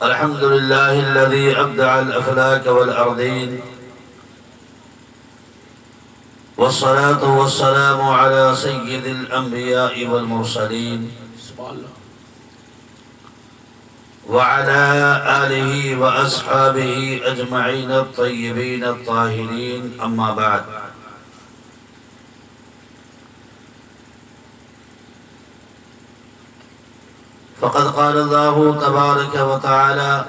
الحمد لله الذي أبدع الأفلاك والأرضين، والصلاة والسلام على سيد الأنبياء والمرسلين وعلى آله وأصحابه أجمعين الطيبين الطاهرين، أما بعد. فقد قال الله تبارك وتعالى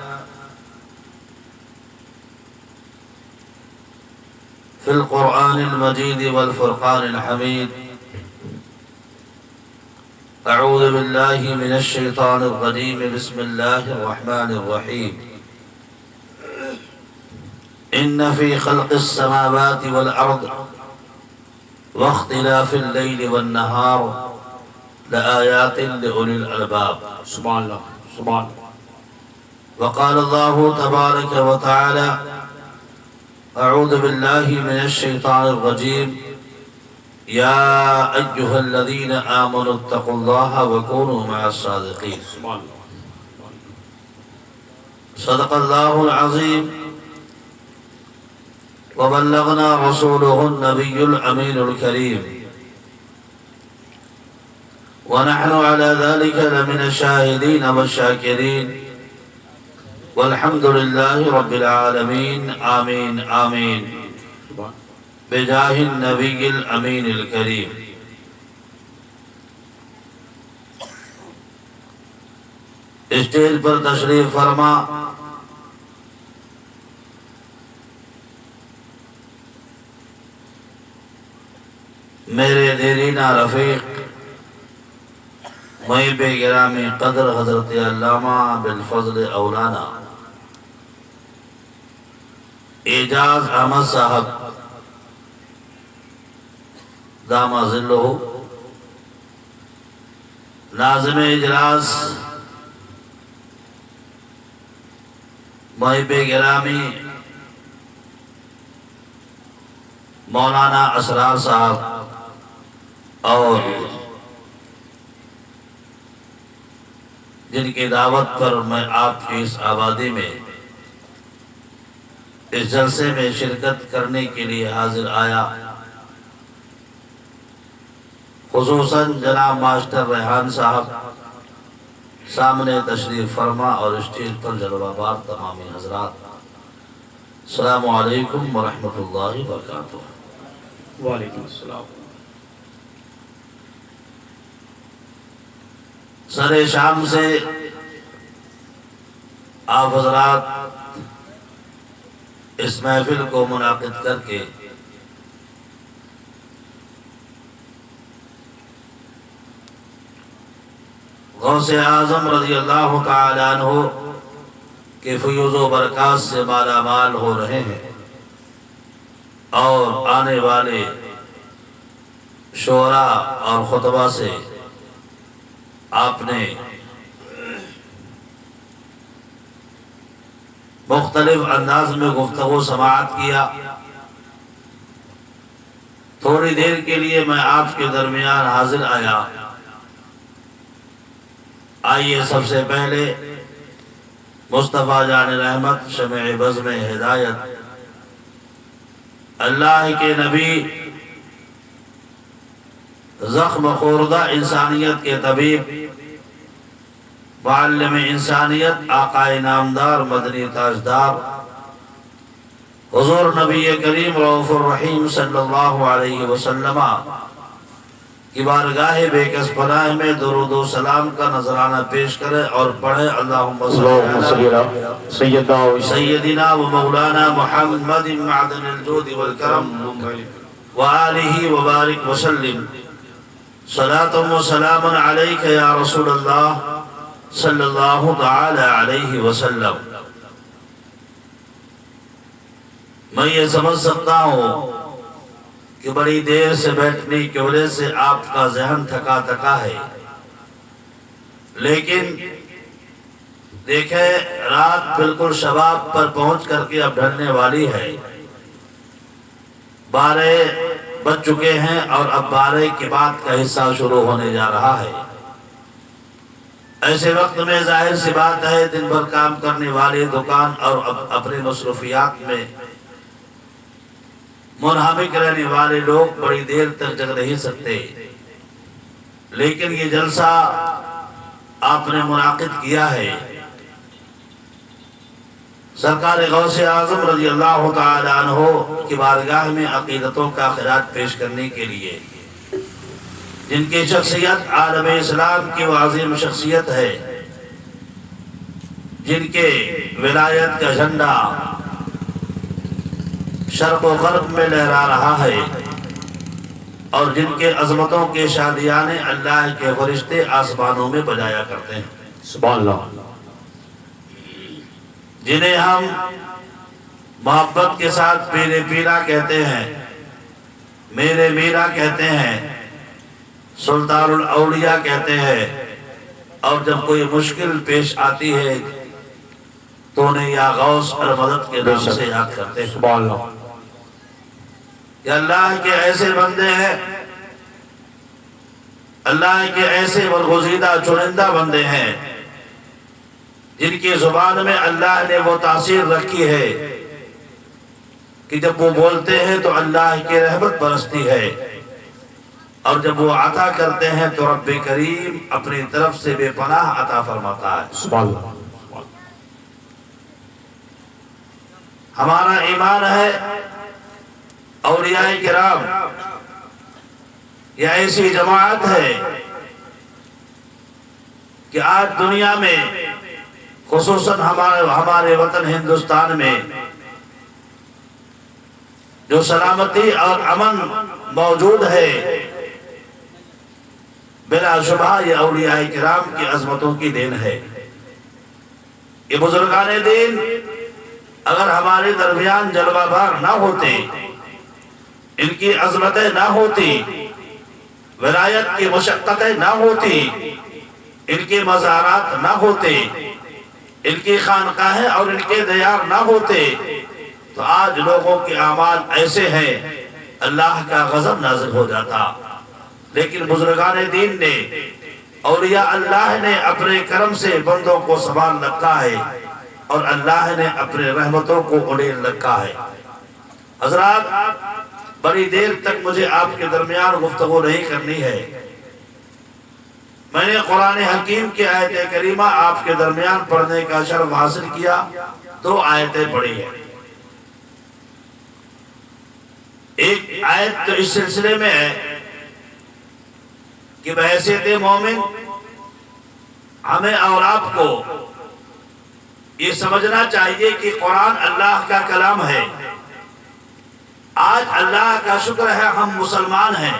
في القرآن المجيد والفرقان الحميد: أعوذ بالله من الشيطان الرجيم، بسم الله الرحمن الرحيم. إن في خلق السماوات والأرض واختلاف الليل والنهار لآيات لأولي الألباب. سبحان اللہ، سبحان اللہ. وقال الله تبارك وتعالى: أعوذ بالله من الشيطان الرجيم، يا أيها الذين آمنوا اتقوا الله وكونوا مع الصادقين. سبحان اللہ. صدق الله العظيم، وبلغنا رسوله النبي الأمين الكريم، ونحن على ذلك لمن الشاهدين والشاكرين، والحمد لله رب العالمين. آمين آمين بجاه النبي الأمين الكريم. اسٹیج پر تشریف فرما میرے دیرینہ رفیق محب گرامی قدر حضرت علامہ بالفضل اولانا اعجاز احمد صاحب دامہ ظلہ، ناظم اجلاس محب گرامی مولانا اسرار صاحب، اور جن کی دعوت پر میں آپ کی اس آبادی میں اس جلسے میں شرکت کرنے کے لیے حاضر آیا، خصوصاً جناب ماسٹر ریحان صاحب سامنے تشریف فرما، اور اسٹیج پر جلوہ بار تمامی حضرات، السلام علیکم ورحمۃ اللہ وبرکاتہ. وعلیکم السلام. سر شام سے آپ حضرات اس محفل کو منعقد کر کے غوث اعظم رضی اللہ تعالی عنہ کے فیوز و برکات سے مالا مال ہو رہے ہیں، اور آنے والے شعرا اور خطبہ سے آپ نے مختلف انداز میں گفتگو سماعت کیا. تھوڑی دیر کے لیے میں آپ کے درمیان حاضر آیا. آئیے سب سے پہلے مصطفیٰ جان رحمت شمع بزم ہدایت، اللہ کے نبی، زخم خوردہ انسانیت کے طبیب، معلم انسانیت، آقائے نامدار، مدنی تاجدار، حضور نبی کریم رؤوف الرحیم صلی اللہ علیہ وسلم کی بارگاہ بے کس پناہ میں درود و سلام کا نذرانہ پیش کرے اور پڑھے: اللہم صلی علی سیدنا و مولانا محمد معدن الجود والکرم وآلہ وبارک وسلم. صلاة و سلام علیک یا رسول اللہ صلی اللہ تعالی علیہ وسلم. میں یہ سمجھ سکتا ہوں کہ بڑی دیر سے بیٹھنے کی وجہ سے آپ کا ذہن تھکا تھکا ہے، لیکن دیکھیں رات بالکل شباب پر پہنچ کر کے اب ڈھلنے والی ہے. 12 بج چکے ہیں اور اب 12 کے بعد کا حصہ شروع ہونے جا رہا ہے. ایسے وقت میں ظاہر سی بات ہے دن بھر کام کرنے والے دکان اور اپنے مصروفیات میں منہمک رہنے والے لوگ بڑی دیر تک جگ نہیں سکتے، لیکن یہ جلسہ آپ نے منعقد کیا ہے سرکار غوث اعظم رضی اللہ تعالی عنہ کی بارگاہ میں عقیدتوں کا خراج پیش کرنے کے لیے، جن کی شخصیت عالم اسلام کی وہ عظیم شخصیت ہے، جن کے ولایت کا جھنڈا شرق و غرب میں لہرا رہا ہے، اور جن کے عظمتوں کے شادیانے اللہ کے فرشتے آسمانوں میں بجایا کرتے ہیں، سبحان اللہ، جنہیں ہم محبت کے ساتھ پیرے پیرا کہتے ہیں، میرے میرا کہتے ہیں، سلطان الاولیاء کہتے ہیں، اور جب کوئی مشکل پیش آتی ہے تو انہیں یا غوث اور مدد کے نام سے یاد کرتے ہیں۔ سبحان اللہ، کہ اللہ کے ایسے بندے ہیں، اللہ کے ایسے برگزیدہ چنندہ بندے ہیں جن کی زبان میں اللہ نے وہ تاثیر رکھی ہے کہ جب وہ بولتے ہیں تو اللہ کی رحمت برستی ہے، اور جب وہ عطا کرتے ہیں تو رب کریم اپنی طرف سے بے پناہ عطا فرماتا ہے۔ سبحان اللہ، ہمارا ایمان ہے اولیاء کرام یہ ایسی جماعت ہے کہ آج دنیا میں خصوصاً ہمارے وطن ہندوستان میں جو سلامتی اور امن موجود ہے، بلا شبہ یہ اولیاء کرام کی عظمتوں کی دین ہے۔ یہ بزرگان دین اگر ہمارے درمیان جلوہ بار نہ ہوتے، ان کی عظمتیں نہ ہوتی، ولایت کی مشقتیں نہ ہوتی، ان کے مزارات نہ ہوتے، ان کی خانقاہیں اور ان کے دیار نہ ہوتے، تو آج لوگوں کے اعمال ایسے ہیں اللہ کا غضب نازل ہو جاتا۔ لیکن بزرگان دین نے، اولیاء اللہ نے اپنے کرم سے بندوں کو سنبھال رکھا ہے، اور اللہ نے اپنے رحمتوں کو اڑیل رکھا ہے۔ حضرات، بڑی دیر تک مجھے آپ کے درمیان گفتگو نہیں کرنی ہے۔ میں نے قرآن حکیم کی آیت کریمہ آپ کے درمیان پڑھنے کا شرف حاصل کیا، 2 آیتیں پڑھی ہیں۔ ایک آیت تو اس سلسلے میں ہے کہ بحیثیت مومن ہمیں اور آپ کو یہ سمجھنا چاہیے کہ قرآن اللہ کا کلام ہے۔ آج اللہ کا شکر ہے ہم مسلمان ہیں،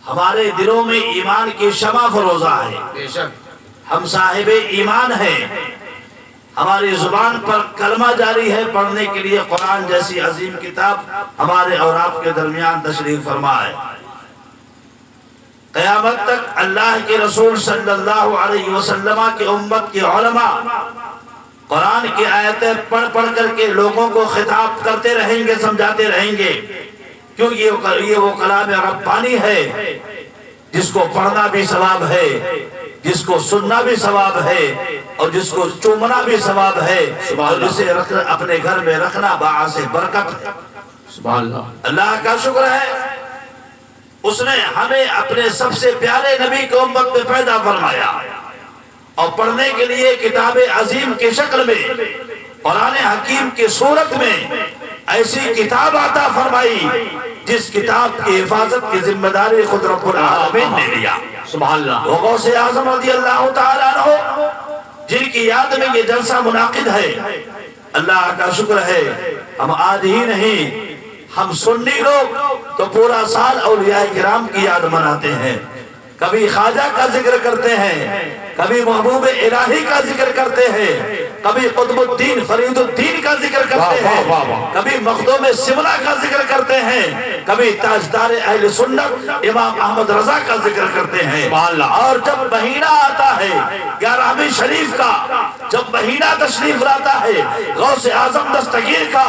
ہمارے دلوں میں ایمان کی شمع فروزہ ہے، ہم صاحب ایمان ہیں، ہماری زبان پر کلمہ جاری ہے پڑھنے کے لیے قرآن جیسی عظیم کتاب ہمارے اور آپ کے درمیان تشریف فرما ہے۔ قیامت تک اللہ کے رسول صلی اللہ علیہ وسلم کی امت کے علماء قرآن کی آیتیں پڑھ پڑھ کر کے لوگوں کو خطاب کرتے رہیں گے، سمجھاتے رہیں گے، کیوں یہ وہ کلام ربانی ہے جس کو پڑھنا بھی ثواب ہے، جس کو سننا بھی ثواب ہے، اور جس کو چومنا بھی ثواب ہے، اور جسے اپنے گھر میں رکھنا باعث برکت ہے۔ سبحان اللہ، اللہ کا شکر ہے اس نے ہمیں اپنے سب سے پیارے نبی کو امت میں پیدا فرمایا، اور پڑھنے کے لیے کتاب عظیم کی شکل میں، قرآن حکیم کی صورت میں ایسی کتاب عطا فرمائی جس کتاب کی حفاظت کی ذمہ داری خود رب العالمین نے لیا۔ سبحان اللہ، وہ غوث اعظم رضی اللہ تعالیٰ عنہ جن کی یاد میں یہ جلسہ منعقد ہے، اللہ کا شکر ہے ہم آج ہی نہیں، ہم سنی لوگ تو پورا سال اولیاء کرام کی یاد مناتے ہیں، کبھی خواجہ کا ذکر کرتے ہیں، کبھی محبوب الہی کا ذکر کرتے ہیں، کبھی قطب الدین فرید الدین کا ذکر کرتے ہیں، کبھی مخدوم سملہ کا ذکر کرتے ہیں، کبھی تاجدار اہل سنت امام احمد رضا کا ذکر کرتے ہیں۔ اور جب مہینہ آتا ہے 11ویں شریف کا، جب مہینہ تشریف لاتا ہے، غوث اعظم دستگیر کا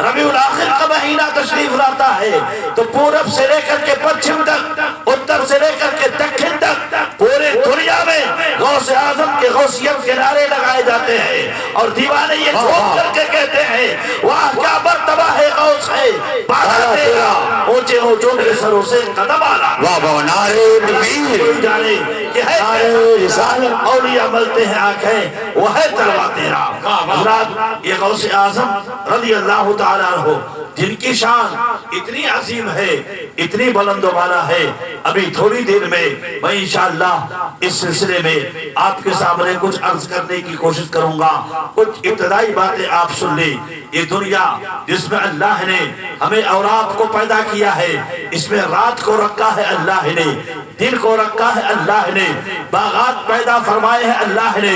ربیع الاخر کا مہینہ تشریف لاتا ہے تو پورب سے لے کر کے پچھم تک، اتر سے لے کر کے دکھن تک پورے دنیا میں غوث اعظم کے غوثیت کے نعرے لگائے جاتے ہیں، اور دیوانے یہ گھوم کر کے کہتے ہیں واہ کیا مرتبہ ہے غوث ہے، بالا تیرا اونچے اونچوں کے سروں سے قدم آنا، واہ واہ نعرے تکبیر، کوئی جانے کہ ہے رسالت، اولیاء ملتے ہیں آنکھیں وہ ہے تلوا تیرا۔ حضرات یہ غوث اعظم رضی اللہ تعالیٰ عنہ جن کی شان اتنی عظیم ہے، اتنی بلند و بالا ہے، ابھی تھوڑی دیر میں میں انشاءاللہ اس سلسلے میں آپ کے سامنے کچھ عرض کرنے کی کوشش کروں گا۔ کچھ ابتدائی باتیں آپ سن لیں۔ یہ دنیا جس میں اللہ نے ہمیں اور آپ کو پیدا کیا ہے، اس میں رات کو رکھا ہے اللہ نے، دن کو رکھا ہے اللہ نے، باغات پیدا فرمائے ہیں اللہ نے،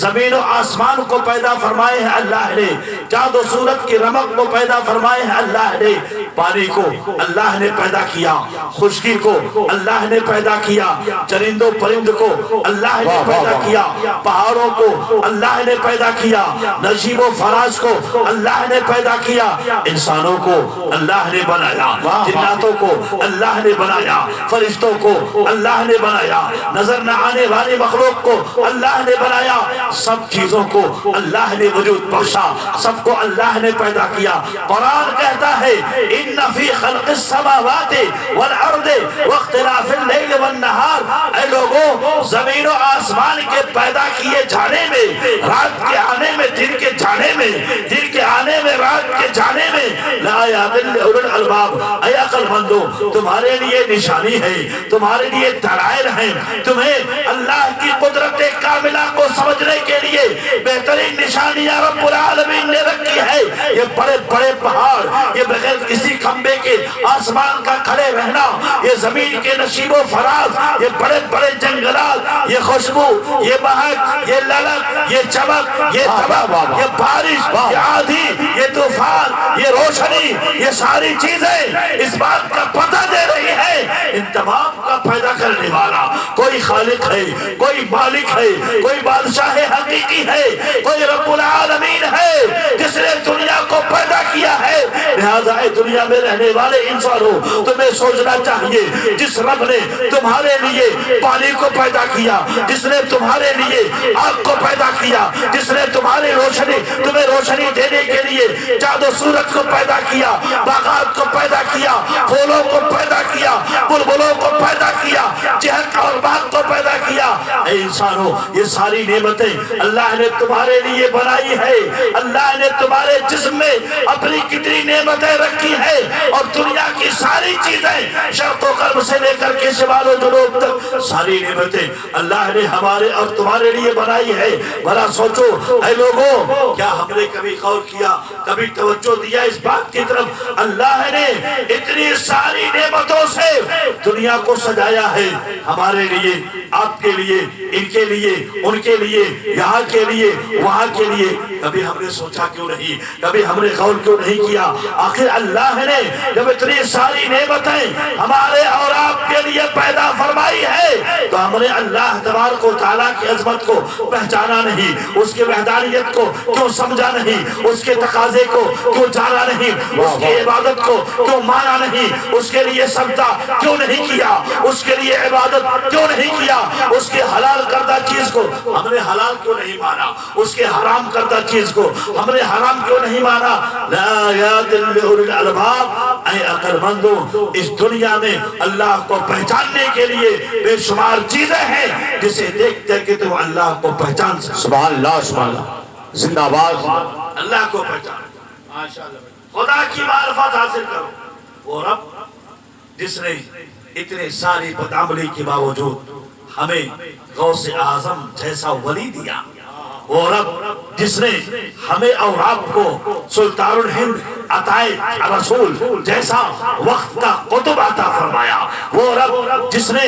زمین و آسمان کو پیدا فرمائے ہیں اللہ نے، چاند و سورج کی رمق کو پیدا فرمائے ہیں اللہ نے، پانی کو اللہ نے پیدا کیا، خشکی کو اللہ نے پیدا کیا، چرند و پرند کو اللہ نے پیدا کیا، پہاڑوں کو اللہ نے پیدا کیا، نشیب و فراز کو اللہ نے پیدا کیا، انسانوں کو اللہ نے بنایا، جناتوں کو اللہ نے بنایا، فرشتوں کو اللہ نے بنایا، نظر نہ آنے والی مخلوق کو اللہ نے بنایا، سب چیزوں کو اللہ نے وجود بخشا، سب کو اللہ نے پیدا کیا۔ قرآن کہتا ہے ان فی خلق السماوات والارض واختلاف اللیل والنہار، اے لوگوں زمین و آسمان کے پیدا کیے جانے میں، رات کے آنے میں دن کے جانے میں، دن کے آنے میں رات کے جانے میں لآیات لأولی الالباب، اے عقل مندو تمہارے لیے نشانی ہے، تمہارے لیے دلائل ہیں، تمہیں اللہ کی قدرت کاملہ کو سمجھنے کے لیے بہترین نشانیاں رب العالمین نے رکھی ہے۔ یہ بڑے بڑے پہاڑ، یہ بغیر کسی کھمبے کے آسمان کا کھڑے رہنا، یہ زمین کے نشیب و فراز، یہ بڑے بڑے جنگلات، یہ خوشبو، یہ مہک، یہ للک، یہ چمک، یہ دمک، یہ بارش، یہ آندھی، یہ طوفان، یہ روشنی، یہ ساری چیزیں اس بات کا پتہ دے رہی ہے ان تمام کا پیدا کرنے والا کوئی خالق ہے، کوئی مالک ہے، کوئی بادشاہ حقیقی ہے، کوئی رب العالمین ہے جس نے دنیا کو پیدا کیا ہے۔ لہذا دنیا میں رہنے والے انسانوں تمہیں سوچنا چاہیے جس رب نے تمہارے لیے پانی کو پیدا کیا، جس نے تمہارے لیے آگ کو پیدا کیا، جس نے تمہاری تمہیں روشنی دینے کے لیے چاند و سورج کو پیدا کیا، باغات کو پیدا کیا، پھولوں کو پیدا کیا، بلبلوں کو پیدا کیا، چہک اور باغ کو پیدا کیا۔ اے انسانوں یہ ساری نعمتیں اللہ نے تمہارے لیے بنائی ہے، اللہ نے تمہارے جسم میں اپنی کتنی نعمتیں رکھی ہیں، اور دنیا کی ساری چیزیں شرق و غرب سے لے کر کے شمال و جنوب تک ساری نعمتیں اللہ نے ہمارے اور تمہارے لیے بنائی ہے۔ بھلا سوچو اے لوگوں، کیا ہم نے کبھی غور کیا، کبھی توجہ دیا اس بات کی طرف اللہ نے اتنی ساری نعمتوں سے دنیا کو سجایا ہے ہمارے لیے، آپ کے لیے، ان کے لیے، ان کے لیے، یہاں کے لیے، وہاں کے لیے؟ کبھی ہم نے سوچا کیوں نہیں، کبھی ہم نے غور کیوں نہیں کیا؟ آخر اللہ نے جب اتنی ساری نعمتیں ہمارے اور آپ کے لیے پیدا فرمائی ہے تو ہم نے اللہ تبارک و تعالیٰ کی عظمت کو پہچانا نہیں، اس کی وحدانیت کو کیوں سمجھا نہیں، اس کے تقاضے کو کیوں جانا نہیں، اس کی عبادت کو کیوں مانا نہیں، اس کے لیے سجدہ کیوں نہیں کیا، اس کے لیے عبادت کیوں نہیں کیا، اس کے حلال کردہ چیز کو ہم نے حلال کیوں نہیں مانا، اس کے حرام کردہ چیز کو ہم نے حرام کیوں نہیں مانا؟ لآیات لأولی الالباب، اے عقل مندو اس دنیا میں اللہ کو پہچاننے کے لیے بے شمار چیزیں ہیں جسے دیکھتے کہ تم اللہ کو پہچان سکتے۔ سبحان اللہ سبحان اللہ، زندہ باز اللہ کو پہچان، خدا کی معرفت حاصل کرو۔ وہ رب جس نے اتنے ساری بدعملی کے باوجود ہمیں غوث اعظم جیسا ولی دیا، وہ رب جس نے ہمیں اور آپ کو سلطان الہند عطائے رسول جیسا وقت کا قطب عطا فرمایا، وہ رب جس نے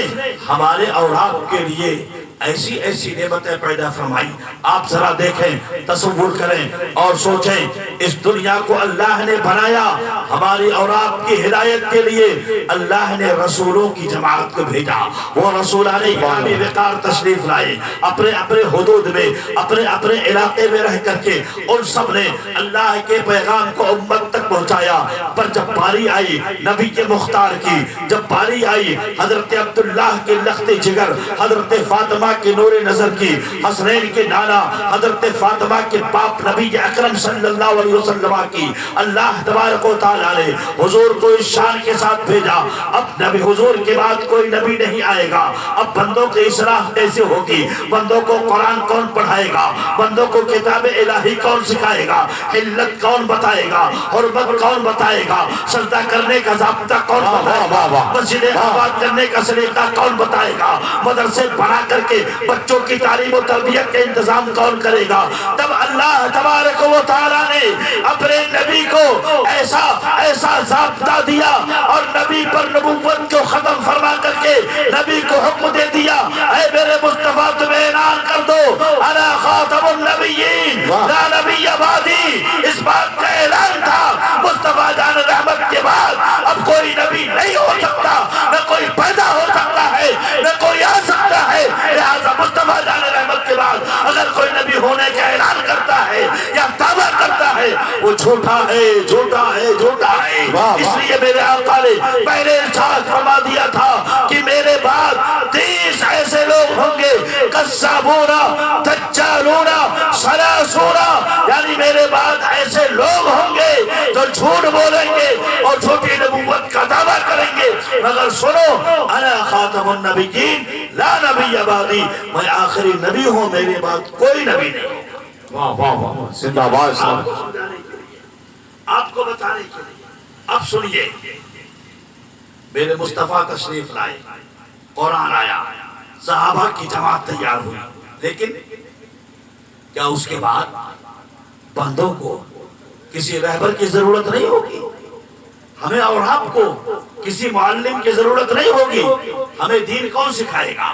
ہمارے اور آپ کے لیے ایسی ایسی نعمتیں پیدا فرمائی. آپ ذرا دیکھیں، تصور کریں اور سوچیں، اس دنیا کو اللہ نے بنایا ہماری اور آپ کی ہدایت کے لیے. اللہ نے رسولوں کی جماعت کو بھیجا. وہ رسولان اکرامی وقار تشریف لائے، اپنے اپنے حدود میں، اپنے اپنے علاقے میں رہ کر کے ان سب نے اللہ کے پیغام کو امت تک پہنچایا. پر جب باری آئی نبی کے مختار کی، جب باری آئی حضرت عبداللہ کے لخت جگر، حضرت فاطمہ کے نور نظر کی، حسنین کے نانا حضرت فاطمہ کے باپ نبی اکرم صلی اللہ علیہ وسلم کی، اللہ تبارک و تعالیٰ نے حضور کو اس شان کے ساتھ بھیجا. اب نبی حضور کے بعد کوئی نبی نہیں آئے گا. اب بندوں کی اصلاح کیسے ہوگی؟ بندوں کو قرآن کون پڑھائے گا؟ بندوں کو کتاب الہی کون سکھائے گا؟ حلت کون بتائے گا؟ حرمت کون بتائے گا؟ سجدہ کرنے کا ضابطہ کون بتائے گا؟ مسجد آباد کرنے کا سلیقہ کون بتائے گا؟ مدرسے بنا کر کے بچوں کی تعلیم و تربیت کا انتظام کون کرے گا؟ تب اللہ تبارک و تعالیٰ نے اپنے نبی کو ایسا ایسا ضابطہ دیا اور نبی پر نبوت کو ختم فرما کر کے نبی کو حکم دے دیا، اے میرے مصطفیٰ تمہیں اعلان کر دو، انا خاتم النبیین لا نبی بعدی. اس بات کا اعلان تھا مصطفیٰ جان رحمت کے بعد اب کوئی نبی نہیں ہو سکتا، نہ کوئی پیدا ہو سکتا ہے، نہ کوئی آ سکتا ہے. لہذا مصطفیٰ جان رحمت کے بعد اگر کوئی نبی ہونے کا اعلان کرتا ہے یا دعویٰ کرتا ہے وہ جھوٹا ہے، جھوٹا ہے، جھوٹا ہے. اس لیے میرے آقا نے پہلے ارشاد فرما دیا تھا کہ میرے بعد 30 ایسے لوگ ہوں گے، کذابون دجالون سلاسون، یعنی میرے بعد ایسے لوگ ہوں گے جو جھوٹ بولیں گے اور جھوٹی نبوت کا دعویٰ کریں گے. مگر سنو، انا خاتم النبیین لا نبی بعدی، میں آخری نبی ہوں، میرے بعد کوئی نبی نہیں. واہ واہ واہ، زندہ باد. آپ کو بتانے کے لیے اب سنیے، میرے مصطفیٰ تشریف لائے، قرآن آیا، صحابہ کی جماعت تیار ہوئی، لیکن کیا اس کے بعد بندوں کو کسی رہبر کی ضرورت نہیں ہوگی؟ ہمیں اور آپ کو کسی معلم کی ضرورت نہیں ہوگی؟ ہمیں دین کون سکھائے گا؟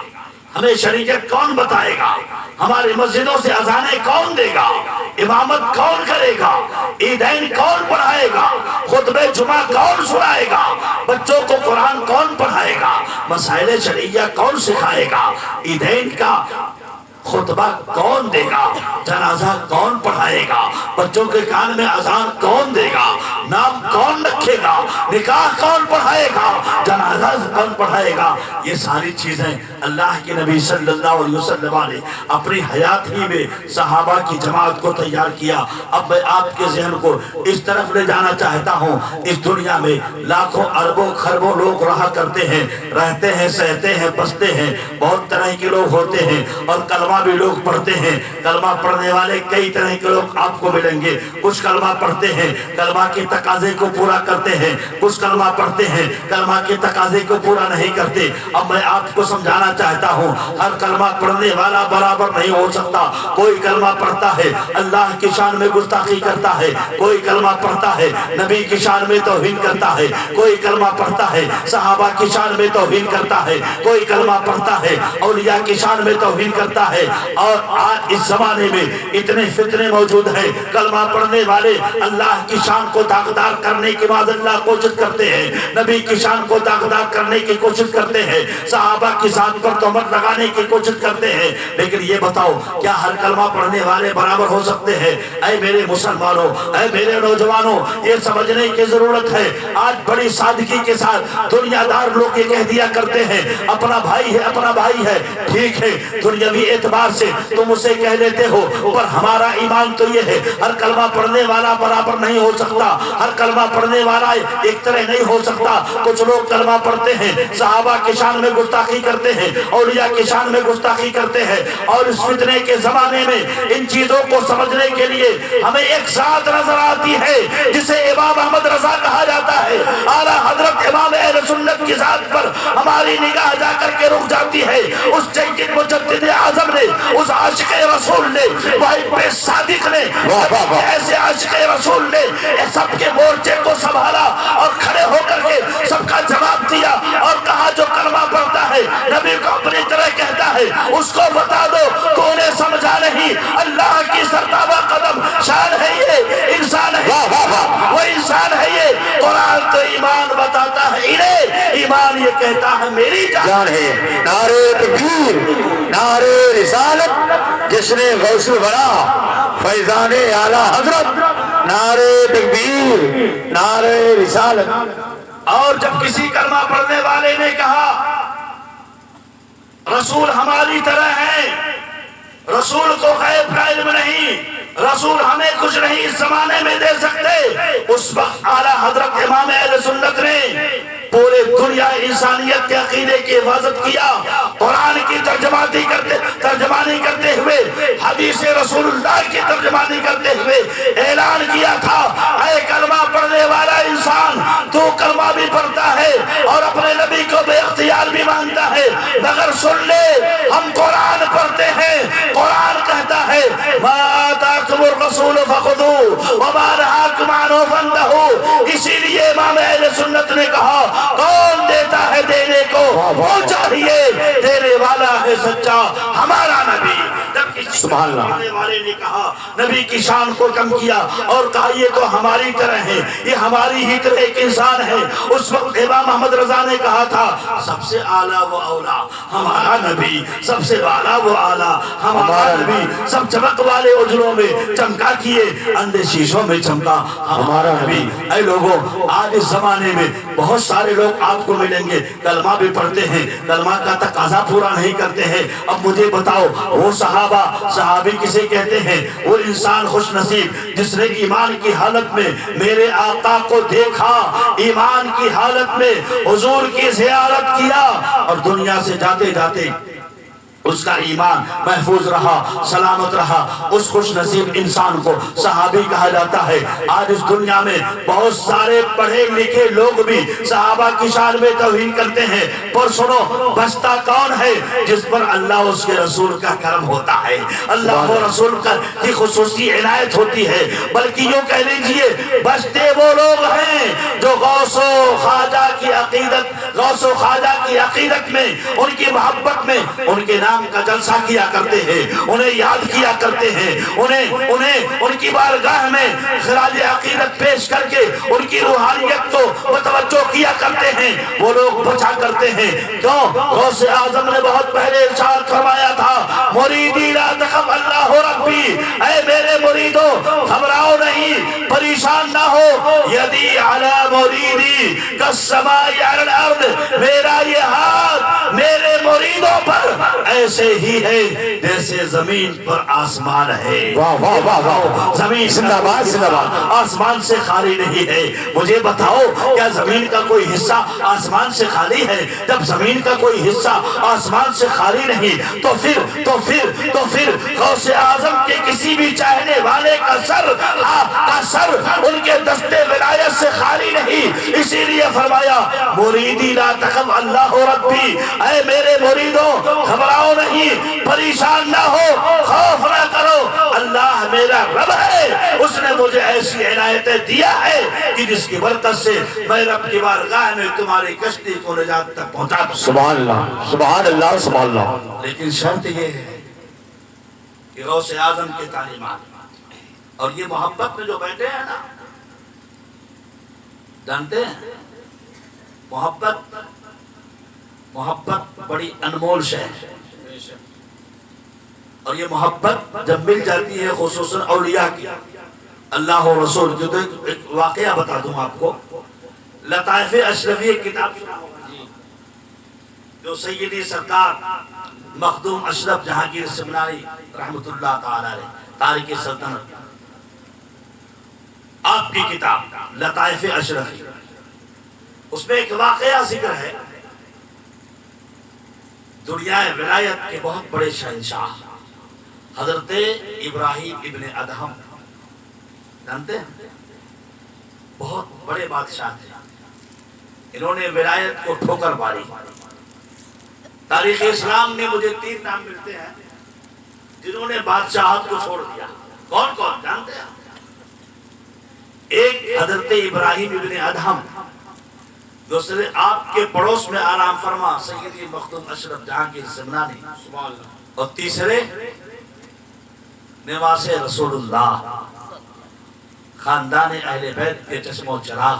ہمیں شریعت کون بتائے گا؟ ہماری مسجدوں سے اذانیں کون دے گا؟ امامت کون کرے گا؟ عیدین کون پڑھائے گا؟ خطبہ جمعہ کون سنائے گا؟ بچوں کو قرآن کون پڑھائے گا؟ مسائل شرعیہ کون سکھائے گا؟ عیدین کا خطبہ کون دے گا؟ جنازہ کون پڑھائے گا؟ بچوں کے کان میں اذان کون دے گا؟ نام کون رکھے گا؟ نکاح کون پڑھائے گا؟ جنازہ کون پڑھائے گا؟ یہ ساری چیزیں اللہ کے نبی صلی اللہ علیہ وسلم نے اپنی حیات ہی میں صحابہ کی جماعت کو تیار کیا. اب میں آپ کے ذہن کو اس طرف لے جانا چاہتا ہوں. اس دنیا میں لاکھوں اربوں خربوں لوگ رہا کرتے ہیں، رہتے ہیں، سہتے ہیں، بستے ہیں، بہت طرح کے لوگ ہوتے ہیں اور کلمہ بھی لوگ پڑھتے ہیں. کلمہ پڑھنے والے کئی طرح کے لوگ آپ کو ملیں گے. کچھ کلمہ پڑھتے ہیں، کلمہ کے تقاضے کو پورا کرتے ہیں، کچھ کلمہ پڑھتے ہیں، کلمہ کے تقاضے کو پورا نہیں کرتے. اب میں آپ کو سمجھانا چاہتا ہوں، ہر کلمہ پڑھنے والا برابر نہیں ہو سکتا. کوئی کلمہ پڑھتا ہے اللہ کی شان میں گستاخی کرتا ہے، کوئی کلمہ پڑھتا ہے نبی کی شان میں توہین کرتا ہے، کوئی کلمہ پڑھتا ہے صحابہ کی شان میں توہین کرتا ہے، کوئی کلمہ پڑھتا ہے اولیاء کی شان میں توہین کرتا ہے. اور آج اس زمانے میں اتنے فتنے موجود ہیں، کلمہ پڑھنے والے اللہ کی شان کو داغدار کرنے کی معاذ اللہ کوشش کرتے ہیں، نبی کی شان کو داغدار کرنے کی کوشش کرتے ہیں، صحابہ کی شان پر تہمت لگانے کی کوشش کرتے ہیں. لیکن یہ بتاؤ، کیا ہر کلمہ پڑھنے والے برابر ہو سکتے ہیں؟ اے میرے مسلمانوں، اے میرے نوجوانوں، یہ سمجھنے کی ضرورت ہے. آج بڑی سادگی کے ساتھ دنیا دار لوگ یہ کہہ دیا کرتے ہیں اپنا بھائی ہے، اپنا بھائی ہے. ٹھیک ہے، دنیاوی اعتبار سے تم اسے کہہ لیتے ہو، پر ہمارا ایمان تو یہ ہے ہر کلمہ پڑھنے والا برابر نہیں ہو سکتا، ہر کلمہ پڑھنے والا ایک طرح نہیں ہو سکتا. کچھ لوگ کلمہ پڑھتے ہیں، صحابہ کی شان میں گستاخی کرتے ہیں، اولیاء کی شان میں گستاخی کرتے ہیں. اور اس فتنے کے زمانے میں ان چیزوں کو سمجھنے کے لیے ہمیں ایک ذات نظر آتی ہے جسے امام احمد رضا کہا جاتا ہے. اعلیٰ حضرت امام اہل سنت کی ذات پر ہماری نگاہ جا کر کے رک جاتی ہے. اس جید مجدد اعظم نے، اس عاشق رسول نے، محب صادق نے، ایسے عاشق رسول نے سب کے مورچے کو سنبھالا اور کھڑے ہو کر کے سب کا جواب دیا اور کہا جو کلمہ پڑھتا ہے نبی کو اپنی طرح کہتا ہے اس کو ایمان یہ کہتا ہے میری جان جان ہے. نعرے تکبیر، نعرے رسالت، جس نے غوث بڑا فیضان اعلیٰ حضرت. نعرے تکبیر، نعرے رسالت. اور جب کسی کلمہ پڑھنے والے نے کہا رسول ہماری طرح ہے، رسول کو غیب کا علم نہیں، رسول ہمیں کچھ نہیں اس زمانے میں دے سکتے، اس وقت اعلیٰ حضرت امام اہل سنت نے پورے دنیا انسانیت کے عقیدے کی حفاظت کیا. قرآن کی ترجمانی کرتے ہوئے، حدیث رسول اللہ کی ترجمانی کرتے ہوئے اعلان کیا تھا اے کلمہ پڑھنے والا انسان، تو کلمہ بھی پڑھتا ہے اور اپنے نبی کو بے اختیار بھی مانتا ہے، مگر سن لے ہم قرآن پڑھتے ہیں. قرآن کہتا ہے ما آتاکم الرسول فخذوہ وما نہاکم عنہ فانتہوا. اسی لیے امام اہل سنت نے کہا کون دیتا ہے دینے کو، وہ چاہیے، دینے والا ہے سچا ہمارا نبی. جب کسی سبحان اللہ دینے والے نے کہا نبی کی شان کو کم کیا اور کہا یہ تو ہماری طرح ہے، یہ ہماری ہی طرح ایک انسان ہے، اس وقت امام محمد رضا نے کہا تھا سب سے اعلیٰ و اولا ہمارا نبی، سب سے اعلیٰ و اعلیٰ ہمارا نبی. سب چمک والے اجروں میں چمکا کیے، اندھے شیشوں میں چمکا ہمارا نبی. اے لوگوں، آج اس زمانے میں بہت سارے لوگ آپ کو ملیں گے کلمہ بھی پڑھتے ہیں، کلمہ کا تقاضا پورا نہیں کرتے ہیں. اب مجھے بتاؤ وہ صحابی کسے کہتے ہیں؟ وہ انسان خوش نصیب جس نے ایمان کی حالت میں میرے آقا کو دیکھا، ایمان کی حالت میں حضور کی زیارت کیا اور دنیا سے جاتے جاتے اس کا ایمان محفوظ رہا، سلامت رہا. اس خوش نصیب انسان کو صحابی کہا جاتا ہے. آج اس دنیا میں بہت سارے پڑھے لکھے لوگ بھی صحابہ کی شان میں توہین کرتے ہیں، پر سنو بچتا کون ہے؟ جس پر اللہ اس کے رسول کا کرم ہوتا ہے، اللہ و رسول کی خصوصی عنایت ہوتی ہے. بلکہ یوں کہہ لیجئے بچتے وہ لوگ ہیں جو غوث و خواجہ کی عقیدت میں، ان کی محبت میں، ان کے نام کا جلسہ کیا کرتے ہیں، انہیں یاد کیا کرتے ہیں، انہیں ان کی بارگاہ میں خراج عقیدت پیش کر کے ان کی روحانیت کو متوجہ کیا کرتے ہیں. وہ لوگ بچا کرتے ہیں. کیوں؟ غوث اعظم نے بہت پہلے ارشاد فرمایا تھا مریدی لا تخف اللہ ربی، اے میرے مریدوں گھبراؤ نہیں، پریشان نہ ہو. یدی علی مریدی کالسماء علی الارض، میرا یہ ہاتھ میرے مریدوں پر ایسے ہی ہے جیسے زمین پر آسمان ہے. واہ واہ واہ واہ. زمین زندہ باد، زندہ باد. آسمان سے خالی نہیں ہے. مجھے بتاؤ کیا زمین کا کوئی حصہ آسمان سے خالی ہے؟ جب زمین کا کوئی حصہ آسمان سے خالی نہیں تو پھر غوث اعظم کے کسی بھی چاہنے والے کا سر ان کے دستے ولایت سے خالی نہیں. اسی لیے فرمایا مریدی لا تخف اللہ ربی، اے میرے مریدوں گھبراؤ نہیں، پریشان نہ ہو، خوف نہ کرو، اللہ میرا رب ہے، اس نے مجھے ایسی عنایتیں دیا ہے کہ جس کی برکت سے میں رب کی بارگاہ میں تمہاری کشتی کو نجات تک پہنچا دوں. سبحان اللہ، سبحان اللہ، سبحان اللہ. لیکن شرط یہ ہے کہ غوث اعظم کی تعلیمات اور یہ محبت میں جو بیٹھے ہیں نا، جانتے ہیں محبت بڑی انمول شے ہے. اور یہ محبت جب مل جاتی ہے خصوصاً اولیاء کی، اللہ و رسول کی. تو ایک واقعہ بتا دوں آپ کو. لطائف اشرفی کتاب جو سیدی سرکار مخدوم اشرف جہانگیر سمنانی رحمت اللہ تعالی علیہ، تاریخ سلطنت، آپ کی کتاب لطائف اشرفی، اس میں ایک واقعہ ذکر ہے. دنیا ولایت کے بہت بڑے شہنشاہ حضرت ابراہیم ابن ادہم، جانتے ہیں؟ بہت بڑے بادشاہ تھے. انہوں نے ولایت کو ٹھوکر ماری. تاریخ اسلام میں مجھے 3 نام ملتے ہیں جنہوں نے بادشاہت کو چھوڑ دیا. کون کون جانتے ہیں؟ ایک حضرت ابراہیم ابن ادہم، دوسرے آپ کے پڑوس میں آرام فرما سیدی مخدوم اشرف جہانگیر سمنانی، اور تیسرے نواز رسول اللہ، خاندان اہل بیت کے چشم و چراغ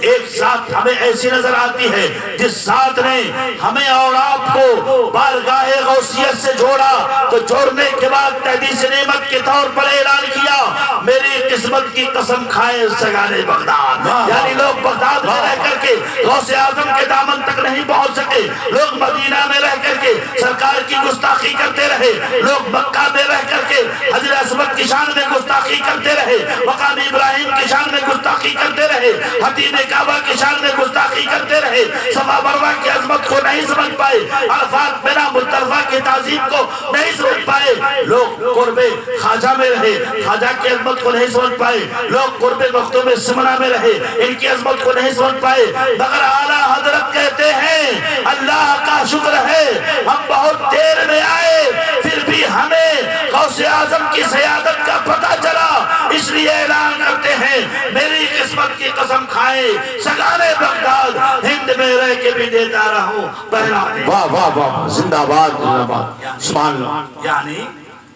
ایک ذات ہمیں ایسی نظر آتی ہے جس ذات نے ہمیں اور آپ کو بارگاہ غوثیت سے جوڑا، تو جوڑنے کے بعد تحدیث نعمت کے طور پر اعلان کیا میری قسمت کی قسم کھائے سگانے بغداد۔ یعنی لوگ بغداد میں رہ کر کے غوث اعظم کے دامن تک نہیں پہنچ سکے، لوگ مدینہ میں رہ کر کے سرکار کی گستاخی کرتے رہے، لوگ مکہ میں رہ کر کے حجر اسود کی شان میں گستاخی کرتے رہے، مقام ابراہیم کی شان میں گستاخی کرتے رہے، حتیم کعبہ کی شان میں گستاخی کرتے رہے، صفا مروہ کی عظمت کو نہیں سمجھ پائے، عرفات مینا مزدلفہ کی تعظیم کو نہیں سمجھ پائے، لوگ قرب خواجہ میں رہے، خواجہ کی عظمت کو نہیں سمجھ پائے، لوگ قرب مختوم سمنہ میں رہے، ان کی عظمت کو نہیں سمجھ پائے، مگر اعلیٰ حضرت کہتے ہیں اللہ کا شکر ہے ہم بہت دیر میں آئے، پھر بھی ہمیں غوث اعظم کی سیادت کا پتہ چلا، اس لیے اعلان کرتے ہیں میری قسمت کی قسم کھائے سگانے بغداد، ہند میں رہ کے بھی دیتا رہوں پہلا دے۔ واہ واہ واہ، زندہ باد زندہ باد، سبحان اللہ۔ یعنی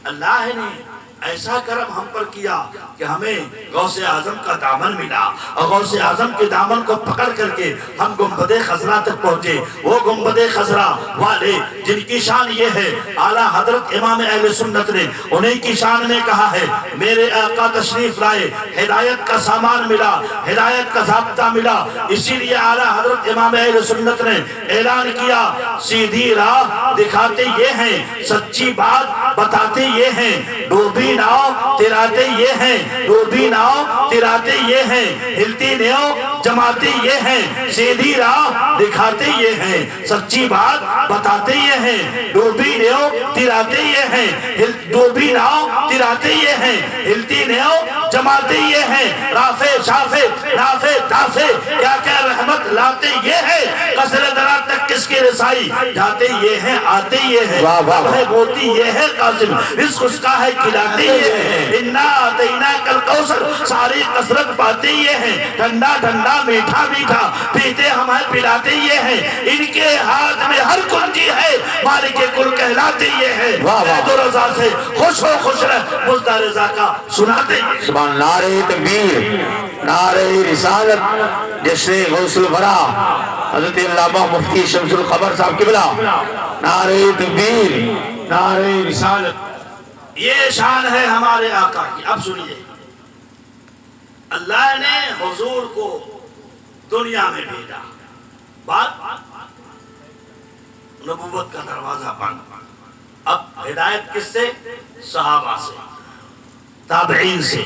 اللہ نے ایسا کرم ہم پر کیا کہ ہمیں غوث اعظم کا دامن ملا، اور غوث اعظم کے دامن کو پکڑ کر کے ہم گنبد خضرا تک پہنچے۔ وہ گنبد خضرا والے جن کی شان یہ ہے، اعلیٰ حضرت امام اہل سنت نے انہیں کی شان میں کہا ہے میرے آقا تشریف لائے، ہدایت کا سامان ملا، ہدایت کا ضابطہ ملا، اسی لیے اعلیٰ حضرت امام اہل سنت نے اعلان کیا سیدھی راہ دکھاتے یہ ہیں، سچی بات بتاتے یہ ہیں، ڈوبی ناؤ تیراتے یہ ہیں، ڈوبی ناؤ تیراتے یہ ہیں، ہلتی نیو جماتے یہ ہیں، سیدھی راہ دکھاتے یہ ہیں، سچی بات بتاتے یہ ہیں، ڈوبی نیو تیراتے یہ ہیں، ڈوبی ناؤ تیراتے یہ ہیں، ہلتی نیو جماتے یہ ہیں، رافع شافع نافع دافع کیا کیا رحمت لاتے یہ ہیں، قصر درا تک کس کی رسائی جاتے یہ ہیں، آتے یہ ہیں، ہے بوتی یہ ہے قاسم، رزق اس کا ہے کھلاتے یہ ہیں، انا آتینا کل کوثر ساری کثرت پاتے یہ ہیں، ٹھنڈا ٹھنڈا میٹھا میٹھا پیتے ہمیں پلاتے یہ ہیں، ان کے ہاتھ میں ہر کنجی ہے، مالک کل کہلاتے یہ ہیں، دو رضا سے خوش ہو خوش رہ مزدہ رضا کا سناتے یہ ہیں۔ سبحان نعرہ تکبیر، نعرہ رسالت، جس نے غوث الورا حضرت علامہ مفتی شمس الخبر صاحب قبلہ، نعرہ تکبیر، نعرہ رسالت۔ یہ شان ہے ہمارے آقا کی۔ اب سنیے، اللہ نے حضور کو دنیا میں بھیجا، بات نبوت کا دروازہ بند، اب ہدایت کس سے؟ صحابہ سے، تابعین سے،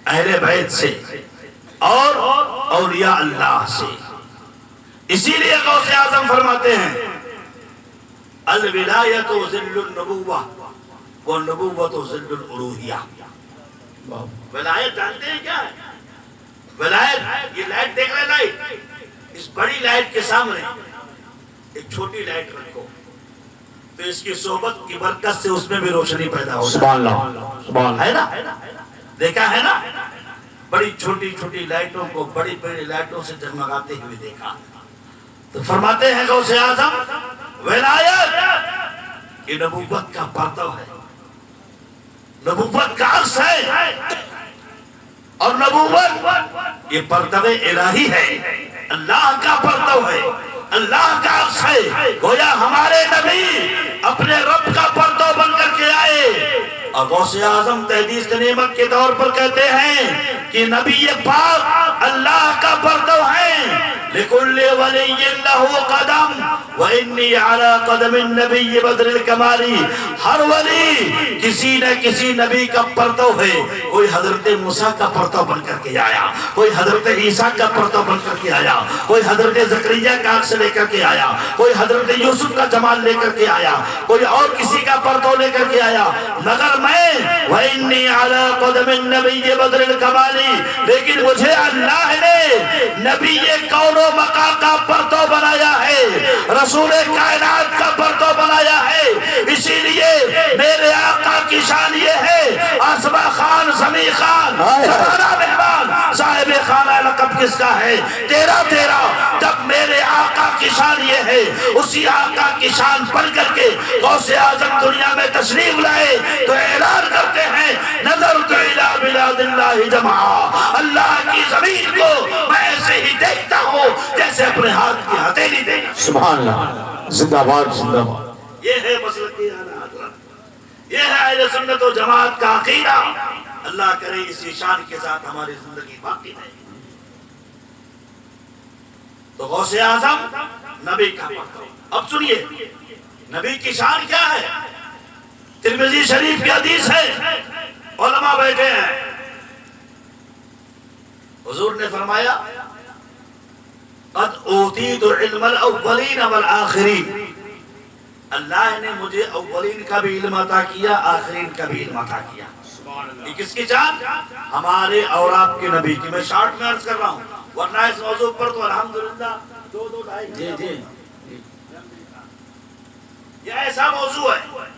اہل بیت سے، اور اولیاء اللہ سے۔ اسی لیے غوث اعظم فرماتے ہیں الولایت ظل النبوہ والنبوت ظل الالوہیہ۔ ولایت جانتے ہیں کیا ہے؟ ولایت، یہ لائٹ دیکھ رہے ہیں، لائٹ، اس بڑی لائٹ کے سامنے ایک چھوٹی لائٹ رکھو تو اس کی صحبت کی برکت سے اس میں بھی روشنی پیدا ہو سبحان اللہ، سبحان ہے نا؟ دیکھا ہے نا؟ بڑی چھوٹی چھوٹی لائٹوں کو بڑی بڑی لائٹوں سے جگمگاتے ہوئے دیکھا۔ تو فرماتے ہیں غوث اعظم ولایت یہ نبوت کا پردہ ہے، نبوت کا عکس ہے، اور نبوت یہ پردہ الہی ہے، اللہ کا پردہ ہے، اللہ کا عکس ہے۔ گویا ہمارے نبی اپنے رب کا پردہ بن کر کے آئے، اور غوث اعظم تحدیث نعمت کے طور پر کہتے ہیں کہ نبی پاک اللہ کا پردہ ہے۔ لِكُلِّ وَلِيٍّ لَهُ قَدَمْ وَإِنِّي عَلَىٰ قَدَمِ النَّبِيِّ بَدْرِ الْكَمَالِ۔ ہر ولی کسی نہ کسی نبی کا پردہ ہے، کوئی حضرت موسیٰ کا پردہ بن کر کے آیا، کوئی حضرت عیسیٰ کا پردہ بن کر کے آیا، کوئی حضرت زکریا کا عکس لے کر کے آیا، کوئی حضرت یوسف کا جمال لے کر کے آیا، کوئی اور کسی کا پردہ لے کر کے آیا، مگر میں وَإِنِّي عَلَىٰ قَدَمِ النَّبِيِّ بَدْرِ الْكَمَالِ، لیکن مجھے اللہ نے نبی کون و مقام کا پردہ بنایا ہے، رسول کائنات کا پردہ بنایا ہے۔ اسی لیے میرے آقا کی شان یہ ہے، آسما خان زمیں خان سبحانہ مہمان صاحب خانہ لقب کس کا ہے؟ تیرا تیرا۔ جب میرے آقا کی شان یہ ہے، اسی آقا کی شان پڑھ کر کے غوث اعظم دنیا میں تشریف لائے تو اعلان کرتے ہیں نظرت الی بلاد اللہ جمعا، اللہ کی زمین کو میں ایسے ہی دیکھتا ہوں جیسے اپنے ہاتھ کی ہتھیلی دیکھتا. سبحان اللہ. زندہ باد زندہ باد. یہ ہے مسلک اعلیٰ حضرت، یہ ہے اہل سنت و جماعت کا عقیدہ. اللہ کرے اسی شان کے ساتھ ہماری زندگی باقی رہے. تو غوث اعظم نبی کا پڑھتا. اب سنیے نبی کی شان کیا ہے. ترمذی شریف کی حدیث ہے، علماء بیٹھے ہیں، حضور نے فرمایا قد اوتیت علم الاولین والآخرین. اللہ نے مجھے اولین کا بھی علم عطا کیا، آخرین کا بھی علم عطا کیا. یہ کس کی جان؟ ہمارے اور آپ کے نبی کی. میں شارٹ میں عرض کر رہا ہوں، ورنہ اس موضوع پر تو الحمدللہ دو ڈھائی. یہ ایسا موضوع ہے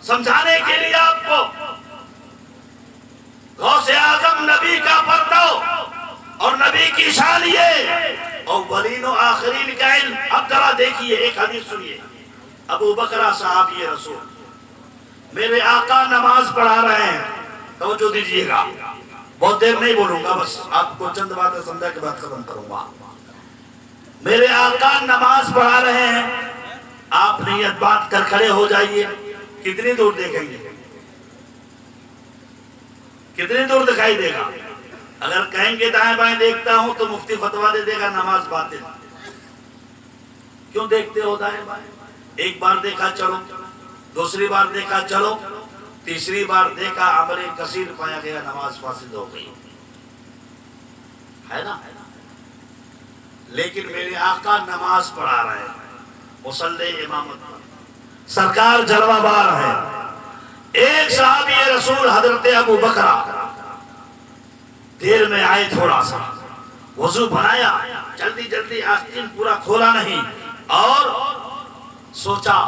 سمجھانے کے لیے آپ کو. غوث اعظم نبی کا پرتو اور نبی کی شان یہ اولین و آخرین کا علم. اب ذرا دیکھیے ایک حدیث سنیے. ابو بکر صحابی رسول، میرے آقا نماز پڑھا رہے ہیں. توجہ دیجیے گا، بہت دیر نہیں بولوں گا، بس آپ کو چند باتیں سمجھا کے بعد ختم کروں گا. میرے آقا نماز پڑھا رہے ہیں. آپ نیت بات کر کھڑے ہو جائیے. کتنی دور دیکھیں گے؟ کتنی دور دکھائی دے گا؟ اگر کہیں گے دائیں بائیں دیکھتا ہوں تو مفتی فتویٰ دے دے گا نماز باطل. کیوں دیکھتے ہو دائیں بائیں؟ ایک بار دیکھا چلو، دوسری بار دیکھا چلو، تیسری بار دیکھا عمل کثیر پایا گیا، نماز فاسد ہو گئی. ہے نا؟ لیکن میرے آقا نماز پڑھا رہے ہیں، مصلی امامت پر، سرکار جلوہ بار ہے. ایک صحابی رسول حضرت ابو بکر دیر میں آئے، تھوڑا سا وضو بنایا، جلدی جلدی آستین پورا کھولا نہیں، اور سوچا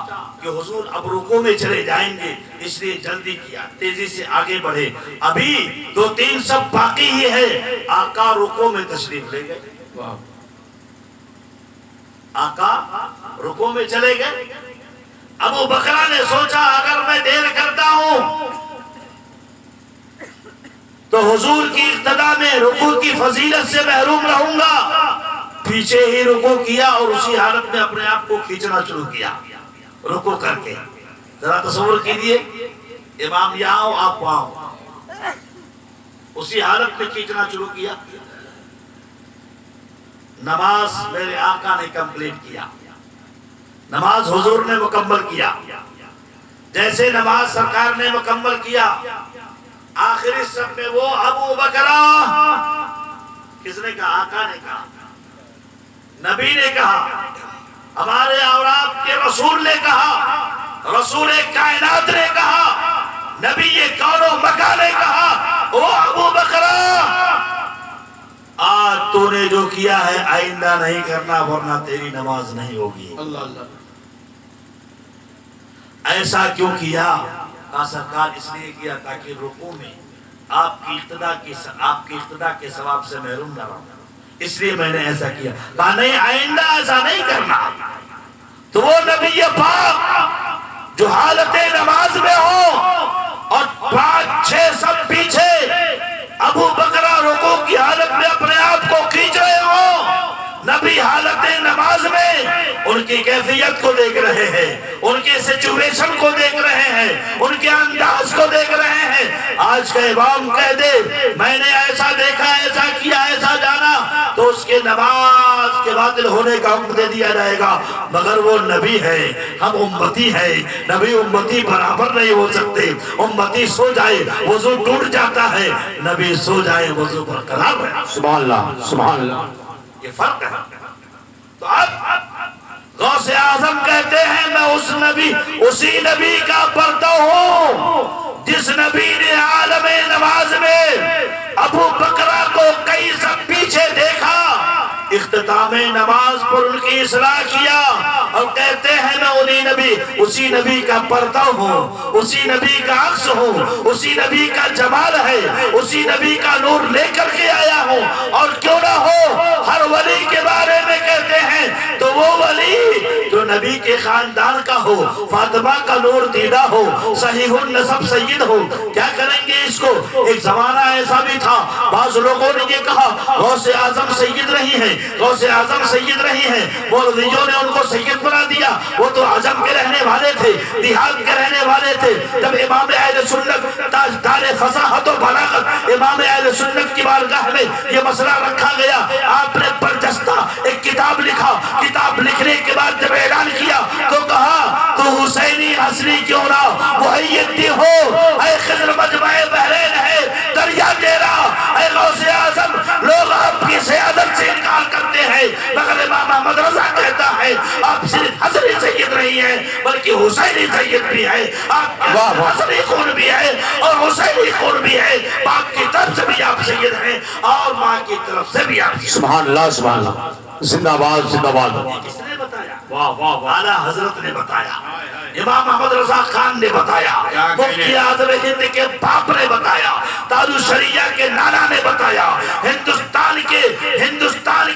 کہ حضور اب رکوع میں چلے جائیں گے، اس لیے جلدی کیا، تیزی سے آگے بڑھے. ابھی 2-3 سب باقی ہی ہے. آقا رکوع میں تشریف لے گئے. آقا رکوع میں چلے گئے. ابو بکر نے سوچا اگر میں دیر کرتا ہوں تو حضور کی اقتداء میں رکوع کی فضیلت سے محروم رہوں گا. پیچھے ہی رکوع کیا اور اسی حالت میں اپنے آپ کو کھینچنا شروع کیا رکوع کر کے. ذرا تصور کیجئے، امام یہاں ہو آپ وہاں ہو، اسی حالت میں کھینچنا شروع کیا. نماز میرے آقا نے کمپلیٹ کیا، نماز حضور نے مکمل کیا. جیسے نماز سرکار نے مکمل کیا، آخری سب میں وہ ابو بکر. کس نے کہا؟ آقا نے کہا، نبی نے کہا، ہمارے اور آپ کے رسول نے کہا، رسول کائنات نے کہا، نبی یہ کون و مکان نے کہا، او ابو بکر آج تو نے جو کیا ہے آئندہ نہیں کرنا ورنہ تیری نماز نہیں ہوگی. ایسا کیوں کیا؟ کہا سرکار اس لیے کیا تاکہ رکوع میں آپ کی اقتداء کے ثواب سے محروم نہ رہوں، اس لیے میں نے ایسا کیا. کہا نہیں آئندہ ایسا نہیں کرنا. تو وہ نبی پاک جو حالت نماز میں ہو اور 5-6 سب پیچھے، ابو بکر رکوع کی حالت میں اپنے آپ کو کھینچ رہے ہو، نبی حالت نماز میں ان کی کیفیت کو دیکھ رہے ہیں، ان کے سچویشن کو دیکھ رہے ہیں، ان کے انداز کو دیکھ رہے ہیں. آج کا امام کہہ دے میں نے ایسا دیکھا، ایسا کیا، ایسا جانا، تو اس کے نماز کے باطل ہونے کا حکم دے دیا جائے گا. مگر وہ نبی ہے، ہم امتی ہیں. نبی امتی برابر نہیں ہو سکتے. امتی سو جائے وضو ٹوٹ جاتا ہے، نبی سو جائے وضو برقرار ہے. سبحان اللہ سبحان اللہ. یہ فرق ہے. تو اب غوث اعظم کہتے ہیں میں اسی نبی کا پرتو ہوں جس نبی نے عالم نماز میں ابو بکر کو کئی سب پیچھے دیکھا، اختتام نماز پر ان کی اصلاح کیا، اور کہتے ہیں میں اسی نبی کا پرتو ہوں، اسی نبی کا عکس ہوں، اسی نبی کا جمال ہے، اسی نبی کا نور لے کر کے آیا ہوں. اور کیوں نہ ہو، ہر ولی کے بارے میں کہتے ہیں تو وہ ولی جو نبی کے خاندان کا ہو، فاطمہ کا نور دیدہ ہو، صحیح النسب سید ہو، کیا کریں گے اس کو؟ ایک زمانہ ایسا بھی تھا، بعض لوگوں نے یہ کہا غوث اعظم سید نہیں ہے، غوث اعظم سید نہیں ہے، مولویوں نے ان کو سید بنا دیا، وہ تو عجم کے رہنے والے تھے، دیہات کے رہنے والے تھے۔ جب امام اہل سنت تاجدار فصاحت و بلاغت امام اہل سنت کی بارگاہ میں یہ مسئلہ رکھا گیا، آپ نے برجستہ ایک کتاب لکھا، کتاب لکھنے کے بعد جب اعلان کیا تو کہا تو حسینی حسنی کیوں نہ محیدی ہو، اے خضر مجمع بحرین ہے دریا تیرا، اے غوث اعظم لوگ آپ کی سیادت سے انکار کرتے ہیں، مگر امام احمد رضا کہتا ہے آپ صرف حسنی سید نہیں ہیں بلکہ حسینی سید بھی ہے، آپ کے حسنی خون بھی ہے اور حسینی خون بھی ہے، باپ کی طرف سے بھی آپ سید ہیں اور ماں کی طرف سے بھی آپ سید ہیں۔ سبحان اللہ سبحان اللہ، زندہ باد زندہ باد۔ کس نے بتایا؟ اعلیٰ حضرت نے بتایا، امام محمد رضا خان نے بتایا، مفتی اعظم ہند کے باپ نے بتایا، تاج الشریعہ کے نانا نے بتایا، ہندوستان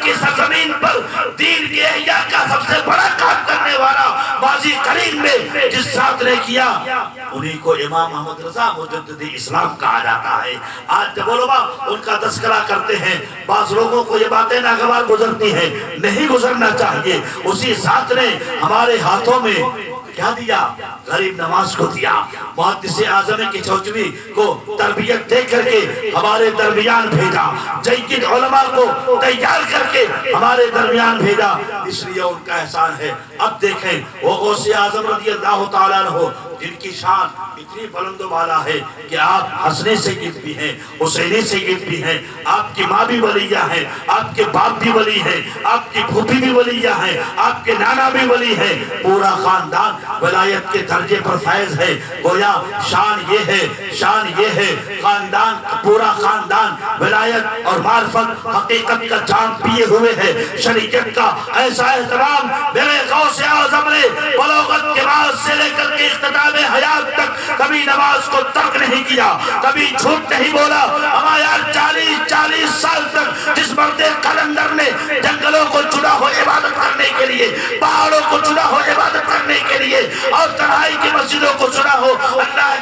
کی سرزمین پر دین کے احیاء کا سب سے بڑا کام کرنے والا ماضی قریب میں جس ساتھ نے کیا انہی کو امام محمد رضا مجدد اسلام کہا جاتا ہے۔ آج جب علماء ان کا تذکرہ کرتے ہیں بعض لوگوں کو یہ باتیں ناگوار گزرتی ہیں، نہیں گزرنا چاہیے۔ اسی ذات نے ہمارے ہاتھوں میں کیا دیا؟ غریب نواز کو دیا، محدث اعظم کی چوچوی کو تربیت دے کر کے ہمارے درمیان بھیجا، جید علماء کو تیار کر کے ہمارے درمیان بھیجا، اس لیے ان کا احسان ہے۔ اب دیکھیں وہ غوث اعظم رضی اللہ تعالیٰ عنہ جن کی شان اتنی بلند و بالا ہے کہ آپ حسنی سید بھی ہیں، حسینی سید بھی ہیں، آپ کی ماں بھی ولیہ ہیں، آپ کے باپ بھی ولی ہیں، آپ کی پھوپھی بھی ولیہ ہیں، آپ کے نانا بھی ولی ہیں، پورا خاندان ولایت کے درجے پر فائز ہے۔ گویا شان یہ ہے خاندان، پورا خاندان ولایت اور معرفت حقیقت کا جام پیے ہوئے ہے۔ شریعت کا ایسا احترام میرے غوث اعظم نے بلوغت کے بعد سے لے کر کے اختتام حیات تک کبھی نماز کو ترک نہیں کیا، کبھی جھوٹ نہیں بولا۔ ہمارا 40 سال تک جس مرد قلندر نے جنگلوں کو چنا ہو عبادت کرنے کے لیے، پہاڑوں کو چنا ہو عبادت کرنے کے لیے اور تنہائی کی مسجدوں کو چنا ہو اللہ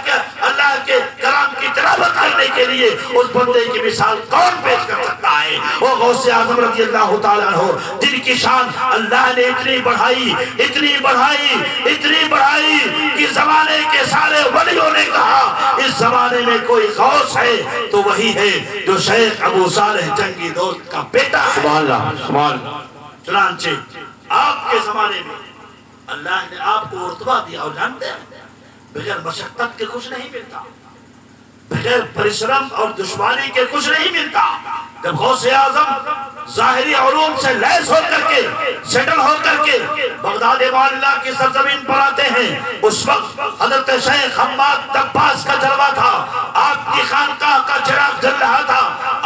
کے کلام کی تلاوت کرنے کے لیے، اس بندے کی مثال کون پیش کر سکتا ہے؟ وہ غوث اعظم رضی اللہ تعالیٰ عنہ جن کی شان اللہ نے اتنی بڑھائی کہ زمانے کے سارے ولیوں نے کہا اس زمانے میں کوئی غوث ہے تو وہی ہے جو شیخ ابو صالح جنگی دوست کا بیٹا ہے۔ سبحان اللہ سبحان اللہ۔ چنانچہ آپ کے زمانے میں اللہ نے آپ کو رتبہ دیا، اور جانتے ہیں بغیر مشقت کے کچھ نہیں ملتا، بغیر پریشرم اور دشواری کے کچھ نہیں ملتا۔ جب غوث اعظم ظاہری علوم سے لیس ہو کر کے سیٹل ہو کر کے بغداد معلیٰ کی سرزمین پر آتے ہیں، اس وقت حضرت شیخ حماد دباس کا جلوہ تھا، آپ کی خانقاہ کا چراغ جل رہا تھا،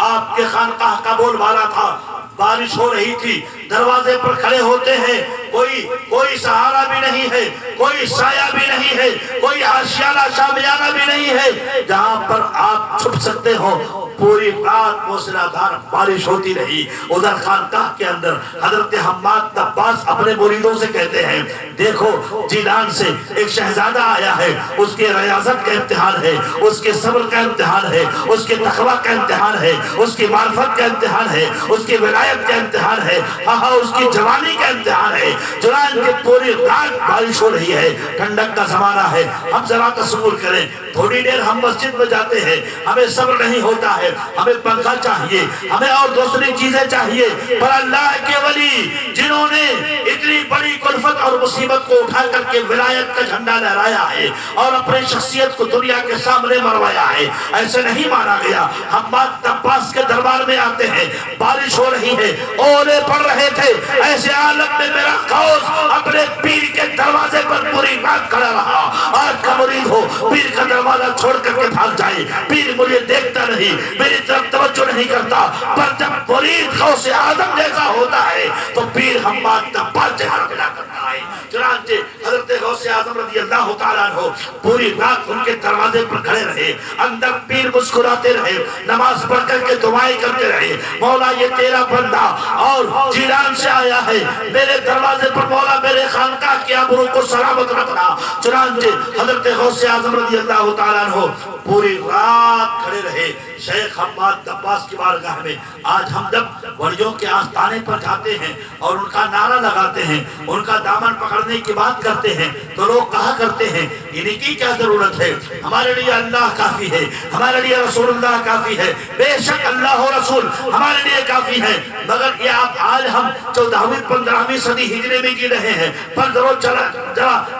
آپ کے خانقاہ کا بول بالا تھا، بارش ہو رہی تھی، دروازے پر کھڑے ہوتے ہیں، کوئی سہارا بھی نہیں ہے، کوئی سایہ بھی نہیں ہے، کوئی آشیانہ شامیانہ بھی نہیں ہے جہاں پر آپ چھپ سکتے ہو۔ پوری رات موسلادھار بارش ہوتی رہی۔ ادھر خانقاہ کے اندر حضرت حماد دباس اپنے مریدوں سے کہتے ہیں دیکھو جیلان سے ایک شہزادہ آیا ہے، اس کے ریاضت کا امتحان ہے، اس کے صبر کا امتحان ہے، اس کے تقوی کا امتحان ہے، اس کی معرفت کا امتحان ہے، اس کی ولایت کا امتحان ہے، اس کی جوانی کا امتحان ہے۔ چنانچہ پوری رات بارش ہو رہی ہے، ٹھنڈک کا زمانہ ہے۔ ہم ذرا تصور کریں تھوڑی دیر ہم مسجد میں جاتے ہیں، ہمیں صبر نہیں ہوتا ہے، ہمیں پنکھا چاہیے، ہمیں اور دوسری چیزیں چاہیے، پر اللہ کے ولی جنہوں نے اتنی بڑی کلفت اور مصیبت کو اٹھا کر کے ولایت کا جھنڈا لہرایا ہے اور اپنی شخصیت کو دنیا کے سامنے مروایا ہے، ایسے نہیں مانا گیا۔ حماد دباس کے دربار میں آتے ہیں، بارش ہو رہی ہے، اولے پڑ رہے تھے، ایسے عالم میں میرا غوث اپنے پیر کے دروازے پر پوری رات کھڑا رہا۔ آج کا مرید ہو پیر کا دروازہ چھوڑ کر کے بھاگ جائے، پیر مجھے دیکھتا نہیں، میری طرف توجہ نہیں کرتا، پر جب مرید غوث اعظم جیسا ہوتا ہے تو پیر حماد دباس جیسا ملا کرتا ہے۔ چنانچہ حضرت غوث اعظم رضی اللہ تعالیٰ عنہ پوری رات ان کے دروازے پر کھڑے رہے، اندر پیر مسکراتے رہے، نماز پڑھ کر کے دعائیں کرتے رہے، مولا یہ تیرا بندہ اور جیلان سے آیا ہے، میرے دروازے پر مولا میرے خانقاہ کی آبرو کو سلامت رکھنا۔ چنانچہ حضرت غوث اعظم رضی اللہ تعالیٰ عنہ پوری رات کھڑے رہے شیخ حماد دباس کی بارگاہ میں۔ آج ہم جب ولیوں کے آستانے پر جاتے ہیں اور ان کا نعرہ لگاتے ہیں، ان کا دامن پکڑنے کی بات کرتے ہیں تو لوگ کہا کرتے ہیں انہی کی کیا ضرورت ہے، ہمارے لیے اللہ کافی ہے، ہمارے لیے رسول اللہ کافی ہے۔ بے شک اللہ و رسول ہمارے لیے کافی ہے، مگر یہ آپ آج ہم 14ویں 15ویں صدی ہجری میں جی رہے ہیں، پر ضرور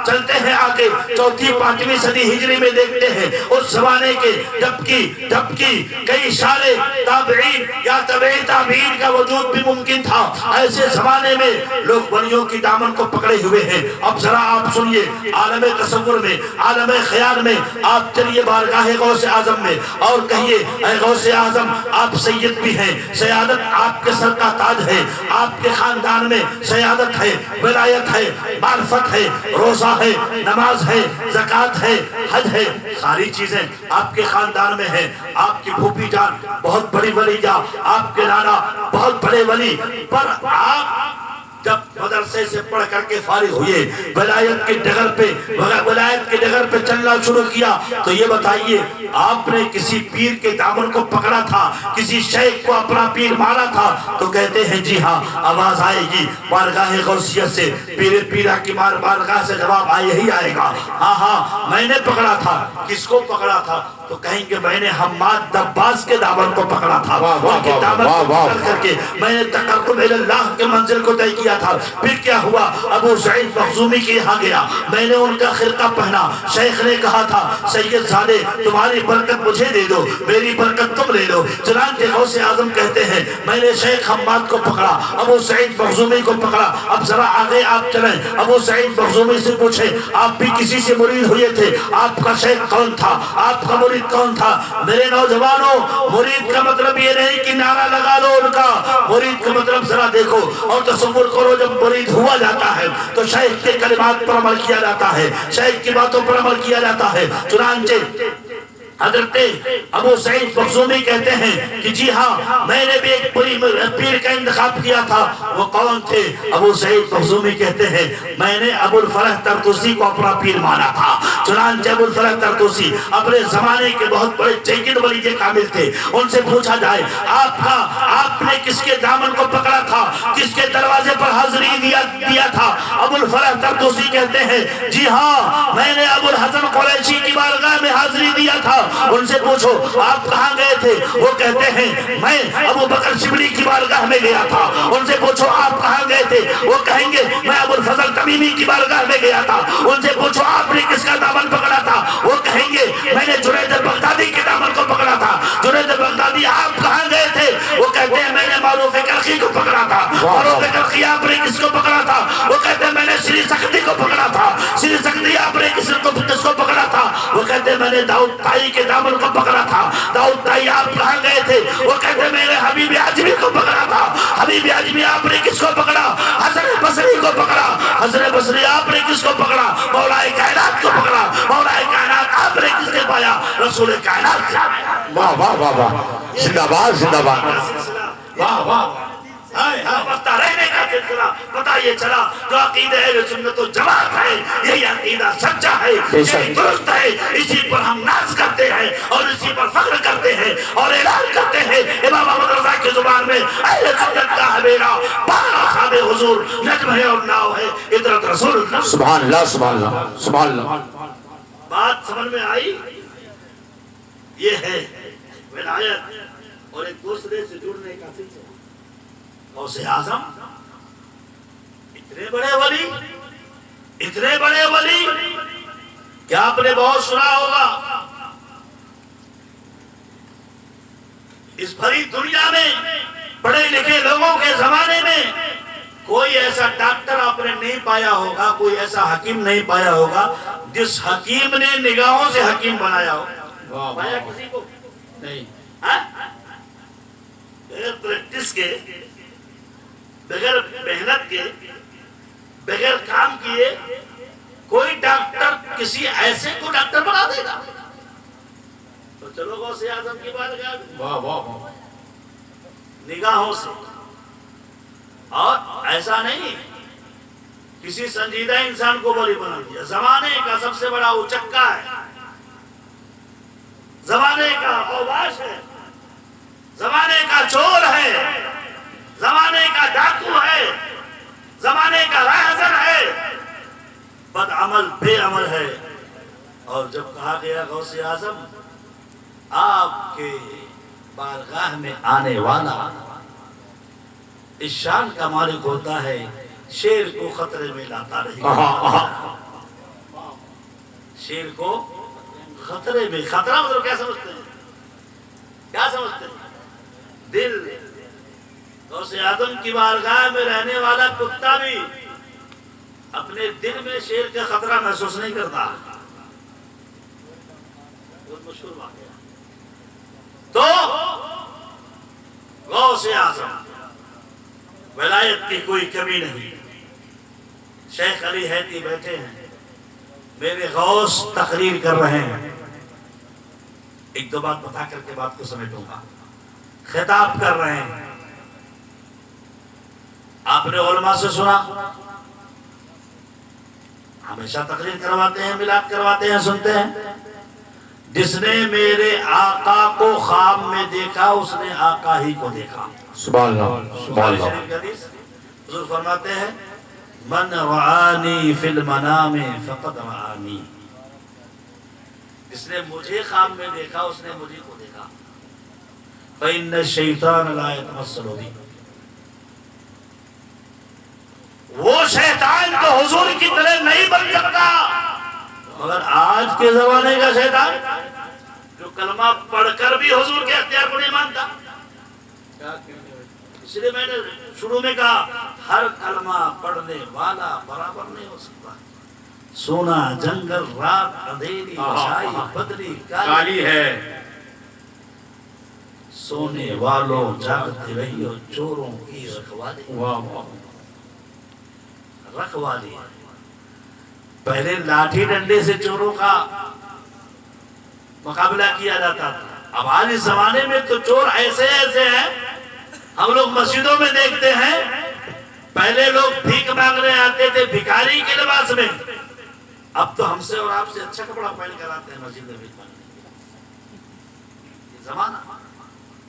چلتے ہیں آگے 4تھی 5ویں صدی ہجری میں دیکھتے ہیں اس زمانے کے جبکہ کئی سالے تابعین یا تابعین کا وجود بھی ممکن تھا، ایسے زمانے میں لوگ ولیوں کی دامن کو پکڑے ہوئے ہیں۔ اب ذرا آپ سنیے، عالم تصور میں، عالم خیال میں آپ چلیے بارگاہ غوث اعظم میں اور کہیے اے غوث اعظم آپ سید بھی ہیں، سیادت آپ کے سر کا تاج ہے، آپ کے خاندان میں سیادت ہے، ولایت ہے، معرفت ہے، روزہ ہے، نماز ہے، زکوٰۃ ہے، حج ہے، ساری چیزیں آپ کے خاندان میں ہیں۔ آپ کی پھوپھی جان بہت بڑی ولی جا، آپ کے نانا بہت بڑے ولی، پر آپ جب مدرسے سے پڑھ کر کے فارغ ہوئے، ولایت کے ڈگر پہ چلنا شروع کیا، تو یہ بتائیے آپ نے کسی پیر کے دامن کو پکڑا تھا، کسی شیخ کو اپنا پیر مانا تھا؟ تو کہتے ہیں جی ہاں، آواز آئے گی بارگاہ غوثیت سے، پیرا کی بارگاہ سے جواب ہی آئے گا، ہاں ہاں میں نے پکڑا تھا۔ کس کو پکڑا تھا؟ تو کہیں گے میں نے حماد دباس کے دامن کو پکڑا تھا، ان کے دامن کو پکڑ کر کے میں نے تقرب اللہ کے منزل کو طے کیا تھا۔ پھر کیا ہوا؟ ابو سعید مخزومی کے یہاں گیا، میں نے ان کا خرقہ پہنا، شیخ نے کہا تھا سید زادے تمہاری برکت مجھے دے دو، میری برکت تم لے لو۔ چنانچہ غوث اعظم کہتے ہیں میں نے شیخ حماد کو پکڑا، ابو سعید مخزومی کو پکڑا۔ اب ذرا آگے آپ چلیں، ابو سعید مخزومی سے پوچھیں آپ بھی کسی سے مرید ہوئے تھے، آپ کا شیخ کون تھا، آپ کا مرید کون تھا؟ میرے نوجوانوں، مرید کا مطلب یہ نہیں کہ نعرہ لگا لو ان کا، مرید کا مطلب ذرا دیکھو اور تصور کرو، جب مرید ہوا جاتا ہے تو شیخ کے کلمات پر عمل کیا جاتا ہے، شیخ کی باتوں پر عمل کیا جاتا ہے۔ چنانچہ حضرت ابو سعید مخزومی کہتے ہیں کہ جی ہاں میں نے بھی ایک پیر کا انتخاب کیا تھا۔ وہ کون تھے؟ ابو سعید مخزومی کہتے ہیں میں نے ابو الفرح طرطوسی کو اپنا پیر مانا تھا۔ چنانچہ ابو الفرح طرطوسی اپنے زمانے کے بہت بڑے جید ولی کامل تھے، ان سے پوچھا جائے آپ نے کس کے دامن کو پکڑا تھا، کس کے دروازے پر حاضری دیا تھا؟ ابو الفرح طرطوسی کہتے ہیں جی ہاں میں نے ابو الحسن قریشی کی بارگاہ میں حاضری دیا تھا۔ ان سے پوچھو آپ کہاں گئے تھے؟ وہ کہتے ہیں میں ابو بکر شبلی کی بارگاہ میں گیا تھا۔ ان سے پوچھو آپ کہاں گئے تھے؟ وہ کہیں گے میں ابو الفضل تمیمی کی بارگاہ میں گیا تھا۔ ان سے پوچھو آپ نے کس کا دامن پکڑا تھا؟ وہ کہیں گے میں نے جنید بغدادی کے دامن کو پکڑا تھا۔ جنید بغدادی آپ کہاں گئے تھے؟ وہ کہتے ہیں میں نے معروف کرخی کو پکڑا تھا۔ معروف کرخی آپ نے کس کو پکڑا تھا؟ وہ کہتے ہیں میں نے سری سختی کو پکڑا تھا۔ سری سختی آپ نے کس کو پکڑا تھا؟ وہ کہتے ہیں میں نے داؤد تائی کے دامن کو پکڑا تھا۔ داؤد تائی آپ کہاں گئے تھے؟ وہ کہتے ہیں میں نے حبیب اعظمی کو پکڑا تھا۔ حبیب اعظمی آپ نے کس کو پکڑا؟ حسن بصری کو پکڑا۔ حسن بصری آپ نے کس کو پکڑا؟ مولا کائنات کو پکڑا۔ مولا کائنات آپ نے کس کے پایا؟ رسول کائنات۔ واہ واہ واہ واہ، زندہ باد زندہ باد، واہ واہ، وقتا رہنے کا سلسلہ پتہ یہ چلا جو عقیدہ اہل سنت و جماعت ہے یہی عقیدہ سچا ہے، یہی درست ہے، اسی پر ہم ناز کرتے ہیں اور اسی پر فخر کرتے ہیں اور اعلان کرتے ہیں۔ امام احمد رضا کی زبان میں اہل سنت کا ہے میرا 12 صحاب حضور، نجم ہے اور ناؤ ہے اطرت رسول اللہ۔ سبحان اللہ سبحان اللہ سبحان اللہ۔ بات سمجھ میں آئی؟ یہ ہے ولایت اور ایک دوسرے سے جڑنے کا سلسلہ۔ غوث اعظم اتنے بڑے ولی کیا آپ نے بہت سنا ہوگا، اس بھری دنیا میں پڑھے لکھے لوگوں کے زمانے میں کوئی ایسا ڈاکٹر آپ نے نہیں پایا ہوگا، کوئی ایسا حکیم نہیں پایا ہوگا جس حکیم نے نگاہوں سے حکیم بنایا ہو۔ پایا کسی کو نہیں؟ بغیر پریکٹس کے، بغیر محنت کے، بغیر کام کیے کوئی ڈاکٹر کسی ایسے کو ڈاکٹر بنا دے گا؟ تو چلو غوث اعظم کی بات کیا، واہ واہ واہ، نگاہوں سے. اور ایسا نہیں کسی سنجیدہ انسان کو ولی بنا دیا. زمانے کا سب سے بڑا اچکا ہے، زمانے کا اوباش ہے، زمانے کا چور ہے، زمانے کا ڈاکو ہے، زمانے کا راہزن ہے، بد عمل بے عمل ہے. اور جب کہا گیا غوث اعظم آپ کے بارگاہ میں آنے والا اس شان کا مالک ہوتا ہے، شیر کو خطرے میں لاتا رہے گا. شیر کو خطرے میں، خطرہ مطلب کیا سمجھتے ہیں؟ کیا سمجھتے ہیں؟ دل. غوث اعظم کی بارگاہ میں رہنے والا کتا بھی اپنے دل میں شیر کا خطرہ محسوس نہیں کرتا. بہت مشہور واقعہ. تو غوث اعظم ولایت کی کوئی کمی نہیں. شیخ علی حیدی بیٹھے ہیں، میرے غوث تقریر کر رہے ہیں. ایک دو بات بتا کر کے بات کو سمیٹوں گا. خطاب کر رہے ہیں. آپ نے علماء سے سنا، ہمیشہ تقریر کرواتے ہیں، میلاد کرواتے ہیں، سنتے ہیں. جس نے میرے آقا کو خواب میں دیکھا اس نے آقا ہی کو دیکھا. سبحان اللہ سبحان بخاری اللہ. شریف کی حدیث حضور فرماتے ہیں من رعانی فی المنام فقد رعانی. جس نے مجھے خواب میں دیکھا اس نے مجھے کو دیکھا. فإن الشیطان لا يتمثل بی. وہ شیطان تو حضور کی طرح نہیں بن سکتا. مگر آج کے زمانے کا شیطان جو کلمہ پڑھ کر بھی حضور کے اختیار کو نہیں مانتا. اس لیے میں نے شروع میں کہا ہر کلمہ پڑھنے والا برابر نہیں ہو سکتا. سونا جنگل رات اندھیری چھائی بدری کالی ہے. سونے والوں جاگتے رہیو چوروں کی رکھوالی. واہ واہ. رکھوالی. پہلے لاٹھی ڈنڈے سے چوروں کا مقابلہ کیا جاتا تھا. اب آج اس زمانے میں تو چور ایسے ایسے ہیں ہم لوگ مسجدوں میں دیکھتے ہیں. پہلے لوگ بھیک مانگنے آتے تھے بھکاری کے لباس میں، اب تو ہم سے اور آپ سے اچھا کپڑا پہن کر آتے ہیں مسجد میں بھیک مانگنے. یہ زمانہ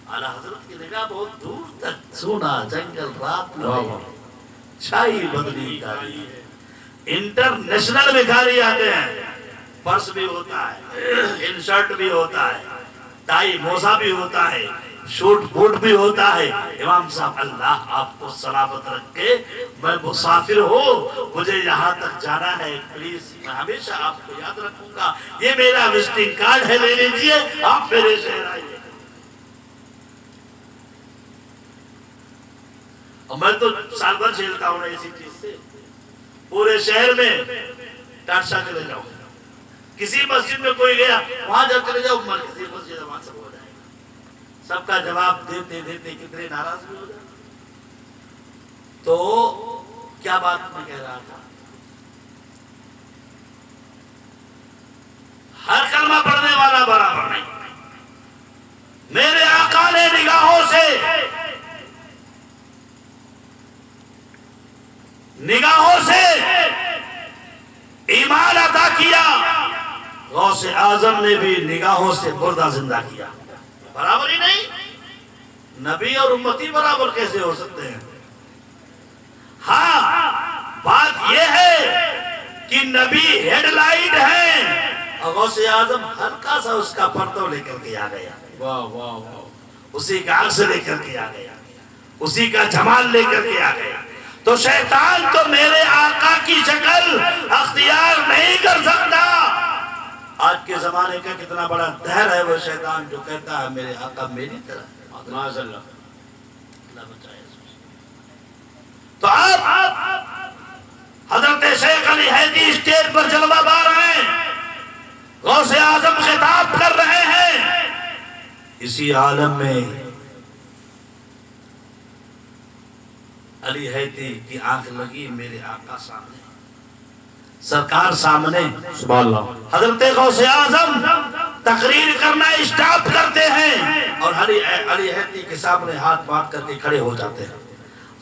اعلیٰ حضرت کی نگاہ بہت دور تک. سونا جنگل رات میں چھائی بدلی کاری. انٹرنیشنل بھکاری آتے ہیں. پرس بھی ہوتا ہے، انشرٹ بھی ہوتا ہے، ٹائی موزہ بھی ہوتا ہے، شوٹ بوٹ بھی ہوتا ہے. امام صاحب اللہ آپ کو سلامت رکھے. میں مسافر ہوں، مجھے یہاں تک جانا ہے، پلیز میں ہمیشہ آپ کو یاد رکھوں گا. یہ میرا وزٹنگ کارڈ ہے، لے لیجئے، آپ میرے شہر آئیے. اور میں تو سال بھر جھیلتا ہوں اسی چیز سے. پورے شہر میں ٹاٹشا چلے جاؤ، کسی مسجد میں کوئی گیا وہاں جب چلے جاؤ کسی مسجد وہاں سب ہو جائے گا. سب کا جواب دیتے دیتے کتنے ناراض بھی ہو جائے. تو کیا بات میں کہہ رہا تھا؟ ہر کلمہ پڑھنے والا برابر نہیں. میرے آقا نے نگاہوں سے ایمان عطا کیا. غوث اعظم نے بھی نگاہوں سے مردہ زندہ کیا. برابر ہی نہیں. نبی اور امتی برابر کیسے ہو سکتے ہیں؟ ہاں بات یہ ہے کہ نبی ہیڈ لائٹ ہے اور غوث اعظم ہلکا سا اس کا پرتو لے کر کے آ گیا. واہ واہ واہ. اسی کا عکس لے کر کے آ گیا، اسی کا جمال لے کر کے آ گیا. تو شیطان تو میرے آقا کی شکل اختیار نہیں کر سکتا. آج کے زمانے کا کتنا بڑا دہر ہے وہ شیطان جو کہتا ہے میرے آقا میری طرح. ماذ اللہ. تو آپ حضرت شیخ علی حیدی اسٹیج پر جلوہ بار ہیں، غوث اعظم خطاب کر رہے ہیں. اسی عالم میں علی حیدی کی آنکھ لگی میرے آقا سامنے. سرکار سامنے سبحان اللہ حضرت غوث اعظم تقریر کرنا اسٹاپ کرتے ہیں اور علی حیدری کے سامنے ہاتھ باندھ کر کے کھڑے ہو جاتے ہیں،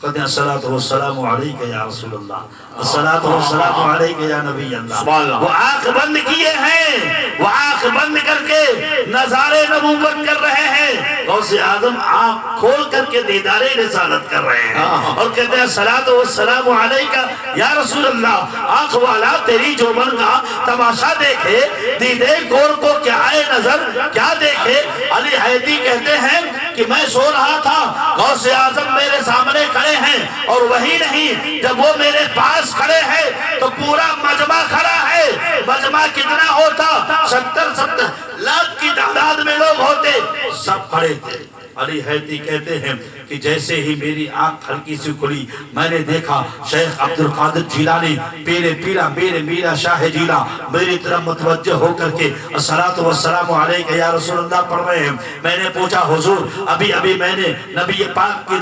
کہتے ہیں الصلاۃ والسلام علیک یا رسول اللہ، الصلاۃ والسلام علیک یا نبی سبحان اللہ۔ اللہ۔ وہ آنکھ بند کیے ہیں، وہ آنکھ بند کر کے نظارے نبوت کر رہے ہیں، غوث اعظم آنکھ کھول کر کے دیدار رسالت کر رہے ہیں اور کہتے ہیں الصلاۃ والسلام علیک یا رسول اللہ۔ آنکھ والا تیری جوبن کا تماشا دیکھے، دیدے گور کو کیا آئے نظر، کیا دیکھے۔ علی حیدری کہتے ہیں کہ میں سو رہا تھا، غوث اعظم میرے سامنے کھڑے ہیں، اور وہی نہیں جب وہ میرے پاس کھڑے ہیں تو پورا مجمع کھڑا ہے۔ مجمع کتنا ہوتا؟ 70 لاکھ کی تعداد میں لوگ ہوتے، سب کھڑے تھے۔ علی حیدری کہتے ہیں کہ جیسے ہی میری آنکھ ہلکی سی کھلی، میں نے دیکھا شیخ عبد القادر جیلانی پیرے پیرا میرے میرا شاہ جیلا میری طرف متوجہ ہو کر کے الصلاۃ والسلام علیک یا رسول اللہ پڑھ رہے ہیں۔ میں نے پوچھا حضور ابھی ابھی میں نے نبی پاک کی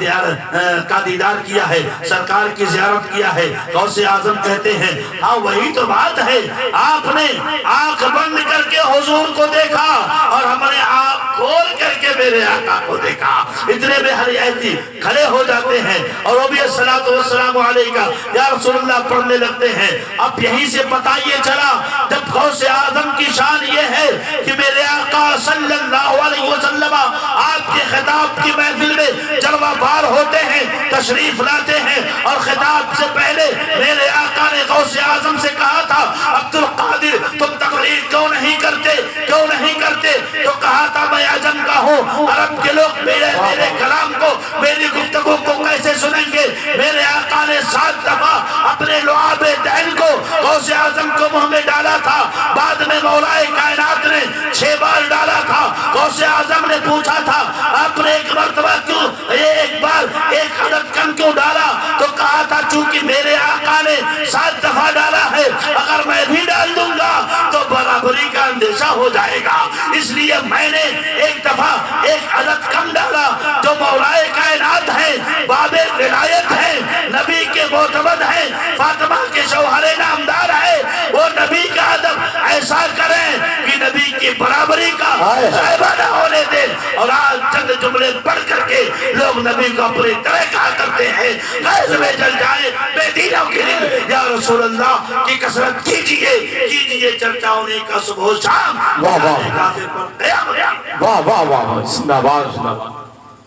کا دیدار کیا ہے، سرکار کی زیارت کیا ہے۔ غوث اعظم کہتے ہیں ہاں وہی تو بات ہے، آپ نے آنکھ بند کر کے حضور کو دیکھا اور ہم نے آنکھ کھول کر کے میرے آقا کو دیکھا۔ اتنے میں علی حیدری کھڑے ہو جاتے ہیں اور وہ بھی الصلاۃ والسلام علیکہ یا رسول اللہ پڑھنے لگتے ہیں۔ اب یہیں سے پتہ یہ چلا جب غوث اعظم کی شان یہ ہے کہ میرے آقا صلی اللہ علیہ وسلم آپ کے خطاب کی محفل میں جلوہ بار ہوتے ہیں، تشریف لاتے ہیں، اور خطاب سے پہلے میرے آقا نے غوث اعظم سے کہا تھا عبد القادر تم تقریر کیوں نہیں کرتے، کیوں نہیں کرتے؟ تو کہا تھا میں عجم کا ہوں، عرب کے لوگ میرے کلام کو میری گفتگو کو کیسے سنیں گے؟ میرے آقا نے 7 دفعہ اپنے لعاب دہن کو غوث اعظم کو منہ میں ڈالا تھا، بعد میں مولا کائنات نے 6 بار ڈالا تھا۔ غوث اعظم نے پوچھا تھا آپ نے ایک مرتبہ کیوں ایک بار ایک عدد کم کیوں ڈالا؟ تو کہا تھا چونکہ میرے آقا نے 7 دفعہ ڈالا ہے، اگر میں بھی ڈال دوں گا تو برابری کا اندیشہ ہو جائے گا، اس لیے میں نے ایک دفعہ ایک عدد کم ڈالا۔ جو مولا کائنات ہیں، باب ولایت ہیں، نبی کے معتمد ہیں، فاطمہ کے شوہر نامدار ہیں، وہ نبی کا ادب ایسا کریں کہ نبی کی برابری کا شائبہ نہ ہونے دیں۔ اور آج چند جملے پڑھ کر کے لوگ نبی کو اپنی طرح کہا کرتے ہیں غیظ میں جل جائے بے دینوں کے لیے یا رسول اللہ کی کثرت کیجئے چرچا ہونے کا صبح و شام۔ واہ واہ کافر پر قیامت۔ واہ واہ واہ زندہ باد زندہ باد۔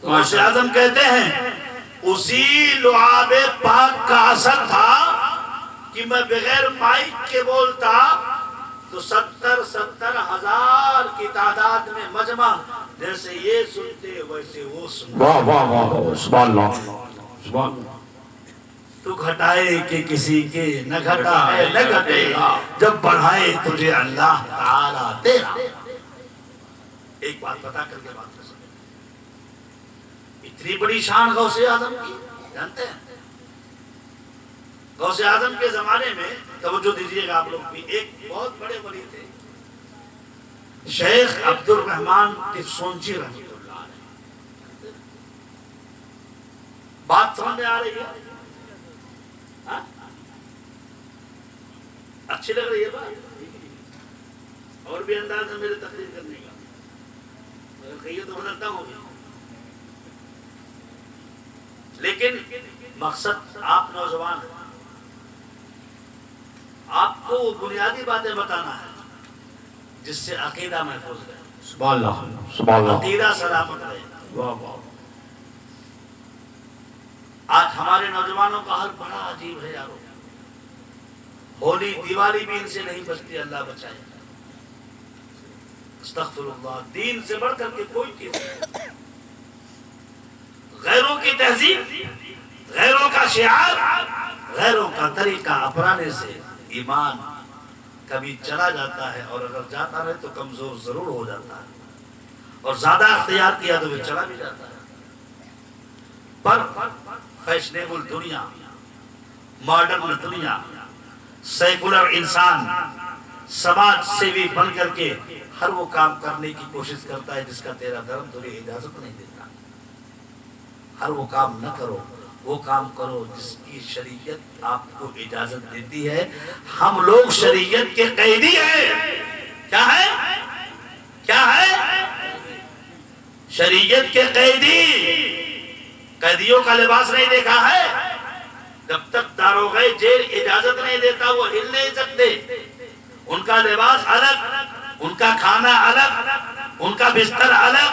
غوث اعظم کہتے ہیں اسی لعاب پاک کا اثر تھا کہ میں بغیر مائک کے بولتا تو 70 ہزار کی تعداد میں مجمع جیسے یہ سنتے ویسے وہ سنتے۔ واہ واہ واہ سبحان اللہ سبحان اللہ۔ تو گھٹائے کہ کسی کے نہ گھٹائے نہ گھٹے گا، جب بڑھائے تجھے اللہ تعالیٰ تیرا۔ ایک بات پتا کر کے بات کر سکتے، اتنی بڑی شان غوث اعظم کی جانتے ہیں؟ غوث اعظم کے زمانے میں توجہ دیجئے گا آپ لوگ بھی، ایک بہت بڑے ولی تھے شیخ عبد الرحمن تفسونچی رحمۃ اللہ علیہ۔ بات سمجھ میں آ رہی ہے؟ ہاں؟ اچھی لگ رہی ہے بات؟ اور بھی انداز ہے میرے تقریر کرنے کا، اگر کہیے تو بدلتا ہوں، لیکن مقصد آپ نوجوان ہیں، آپ کو بنیادی باتیں بتانا ہے جس سے عقیدہ محفوظ رہے، سبحان اللہ سبحان اللہ۔ عقیدہ سلامت رہے۔ واہ واہ۔ آج ہمارے نوجوانوں کا حال بڑا عجیب ہے یارو، ہولی دیوالی بھی ان سے نہیں بچتی، اللہ بچائے۔ استغفر اللہ، دین سے بڑھ کر کے کوئی چیز نہیں۔ غیروں کی تہذیب، غیروں کا شعار، غیروں کا طریقہ اپنانے سے ایمان کبھی چلا جاتا ہے، اور اگر جاتا رہے تو کمزور ضرور ہو جاتا ہے، اور زیادہ اختیار کیا تو وہ چلا بھی جاتا ہے۔ پر فیشنیبل دنیا، ماڈرن دنیا، سیکولر انسان سماج سیوی بن کر کے ہر وہ کام کرنے کی کوشش کرتا ہے جس کا تیرا دھرم تجھے اجازت نہیں دیتا۔ ہر وہ کام نہ کرو، وہ کام کرو جس کی شریعت آپ کو اجازت دیتی ہے. ہم لوگ شریعت کے قیدی ہیں. کیا ہے؟ کیا ہے؟ شریعت کے قیدی. قیدیوں کا لباس نہیں دیکھا ہے؟ جب تک داروغہ جیل اجازت نہیں دیتا وہ ہل نہیں سکتے. ان کا لباس الگ، ان کا کھانا الگ، ان کا بستر الگ،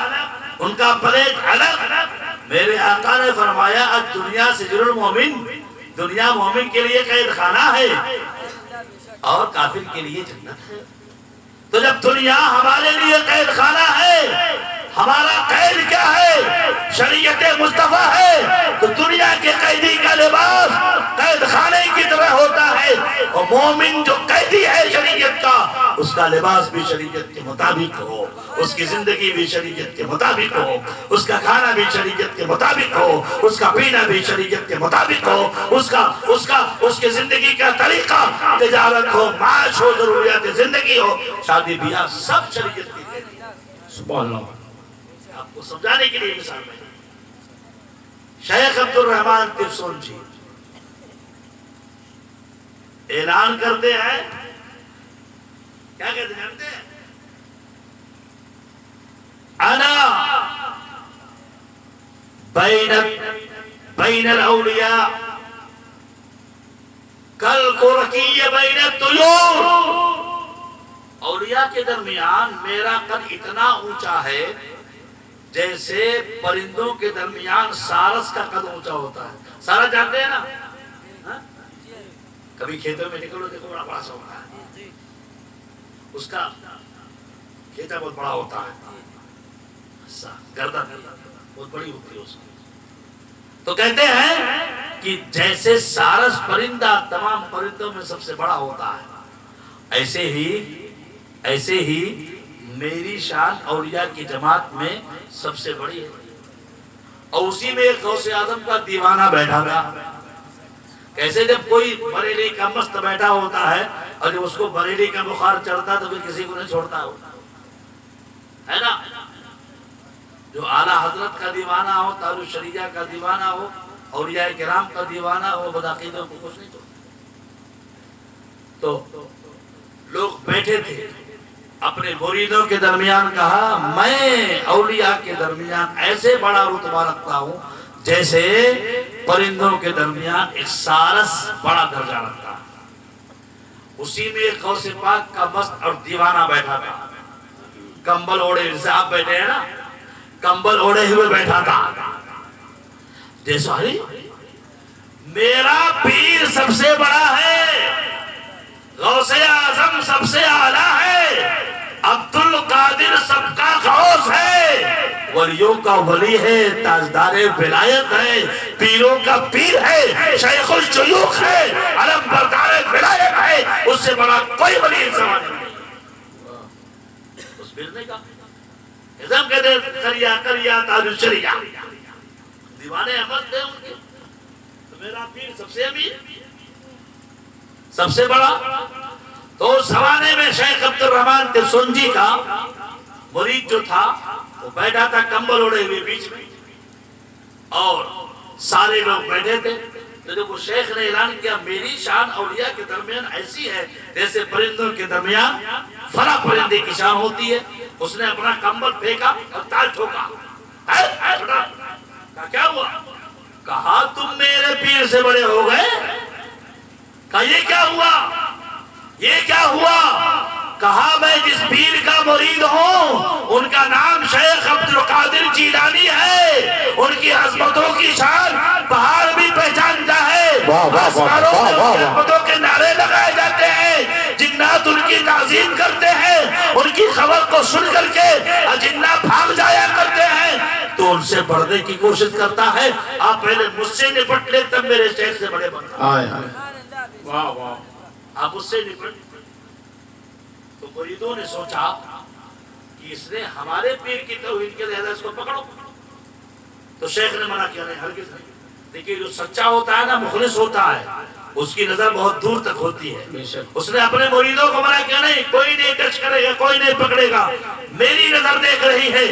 ان کا پلیٹ الگ. میرے آقا نے فرمایا الدنیا سجن المومن، دنیا مومن کے لیے قید خانہ ہے اور کافر کے لیے جنت ہے. تو جب دنیا ہمارے لیے قید خانہ ہے، ہمارا قید کیا ہے؟ شریعت مصطفیٰ ہے. تو دنیا کے قیدی کا لباس قید خانے کی طرح ہوتا ہے، اور مومن جو قیدی ہے شریعت کا، اس کا لباس بھی شریعت کے مطابق ہو، اس کی زندگی بھی شریعت کے مطابق ہو، اس کا کھانا بھی شریعت کے مطابق ہو، اس کا پینا بھی شریعت کے مطابق ہو، اس کے زندگی کا طریقہ، تجارت ہو، معاش ہو، ضروریات زندگی ہو، شادی بیاہ، سب شریعت کی. سبحان اللہ. آپ کو سمجھانے کے لیے مثال میں شیخ عبد الرحمن تفسون جی اعلان کرتے ہیں. کیا کہتے ہیں؟ انا بین الاولیاء کالقرقی بین الطیور. اولیاء کے درمیان میرا قد اتنا اونچا ہے جیسے پرندوں کے درمیان سارس کا قد اونچا ہوتا ہے. سارس جانتے ہیں نا؟ کبھی کھیتوں میں نکلو دیکھو بڑا بڑا سا ہوتا ہے، اس کا کھیتا بہت بڑا ہوتا ہے، گردن بہت بڑی ہوتی ہے اس کی. تو کہتے ہیں کہ جیسے سارس پرندہ تمام پرندوں میں سب سے بڑا ہوتا ہے، ایسے ہی میری شان اولیاء کی جماعت میں سب سے بڑی ہے. اور اسی میں ایک غوث اعظم کا دیوانہ بیٹھا تھا. کیسے جب کوئی بریلی کا مست بیٹھا ہوتا ہے اور جب اس کو بریلی کا بخار چڑھتا تو پھر کسی کو نہیں چھوڑتا ہے نا. جو اعلیٰ حضرت کا دیوانہ ہو، تار الشریعہ کا دیوانہ ہو، اولیاء کرام کا دیوانہ ہو، بدعقیدوں کو کچھ نہیں چھوڑتا. تو لوگ بیٹھے تھے، اپنے مریدوں کے درمیان کہا میں اولیاء کے درمیان ایسے بڑا رتبہ رکھتا ہوں جیسے پرندوں کے درمیان ایک سارس بڑا درجہ رکھتا ہے. اسی میں ایک غوث پاک کا مست اور دیوانہ بیٹھا تھا، کمبل اوڑے، جیسے آپ بیٹھے ہیں نا، کمبل اوڑے ہوئے بیٹھا تھا. جیسا میرا پیر سب سے بڑا ہے، غوث اعظم سب سے اعلیٰ ہے، عبد القادر سب کا غوث ہے، ولیوں کا ولی ہے، تاجدار ولایت ہے، پیروں کا پیر ہے، شیخ الشیوخ ہے، علم بردار ولایت ہے. اس سے بڑا کوئی ولی اس زمانے میں نہیں. اس پیر نے کہا اعظم کہتے کریا تاج الشریعہ، دیوانے احمد تھے ان کے. تو میرا پیر سب سے امیر، سب سے بڑا. تو اس زمانے میں شیخ عبد الرحمن تفسون جی کا مرید جو تھا وہ بیٹھا تھا کمبل اوڑے ہوئے بیچ میں، اور سارے لوگ بیٹھے تھے. تو جب وہ شیخ نے اعلان کیا میری شان اولیاء کے درمیان ایسی ہے جیسے پرندوں کے درمیان فلاں پرندے کی شان ہوتی ہے، اس نے اپنا کمبل پھینکا اور تال ٹھوکا. کیا ہوا؟ کہا تم میرے پیر سے بڑے ہو گئے. کہا یہ کیا ہوا؟ یہ کیا ہوا؟ کہا میں جس پیر کا مرید ہوں ان کا نام شیخ عبد القادر جیلانی ہے، ان کی عظمتوں کی شان پہاڑ بھی پہچانتا ہے، آسمانوں میں عظمتوں کے نعرے لگائے جاتے ہیں، جنات ان کی تعظیم کرتے ہیں، ان کی خبر کو سن کر کے جنات بھاگ جایا کرتے ہیں. تو ان سے بڑھنے کی کوشش کرتا ہے. آپ پہلے مجھ سے نپٹ لے تب میرے شیخ سے بڑے بنتا. واہ واہ. آپ اس سے نپٹ. تو مریدوں نے سوچا کہ اس نے ہمارے پیر کی توہین کے لحاظ اس کو پکڑو. تو شیخ نے منع کیا نہیں، ہرگز نہیں. دیکھیے جو سچا ہوتا ہے نا، مخلص ہوتا ہے، اس کی نظر بہت دور تک ہوتی ہے. اس نے اپنے مریدوں کو منع کیا نہیں، کوئی نہیں ٹچ کرے گا، کوئی نہیں پکڑے گا، میری نظر دیکھ رہی ہے.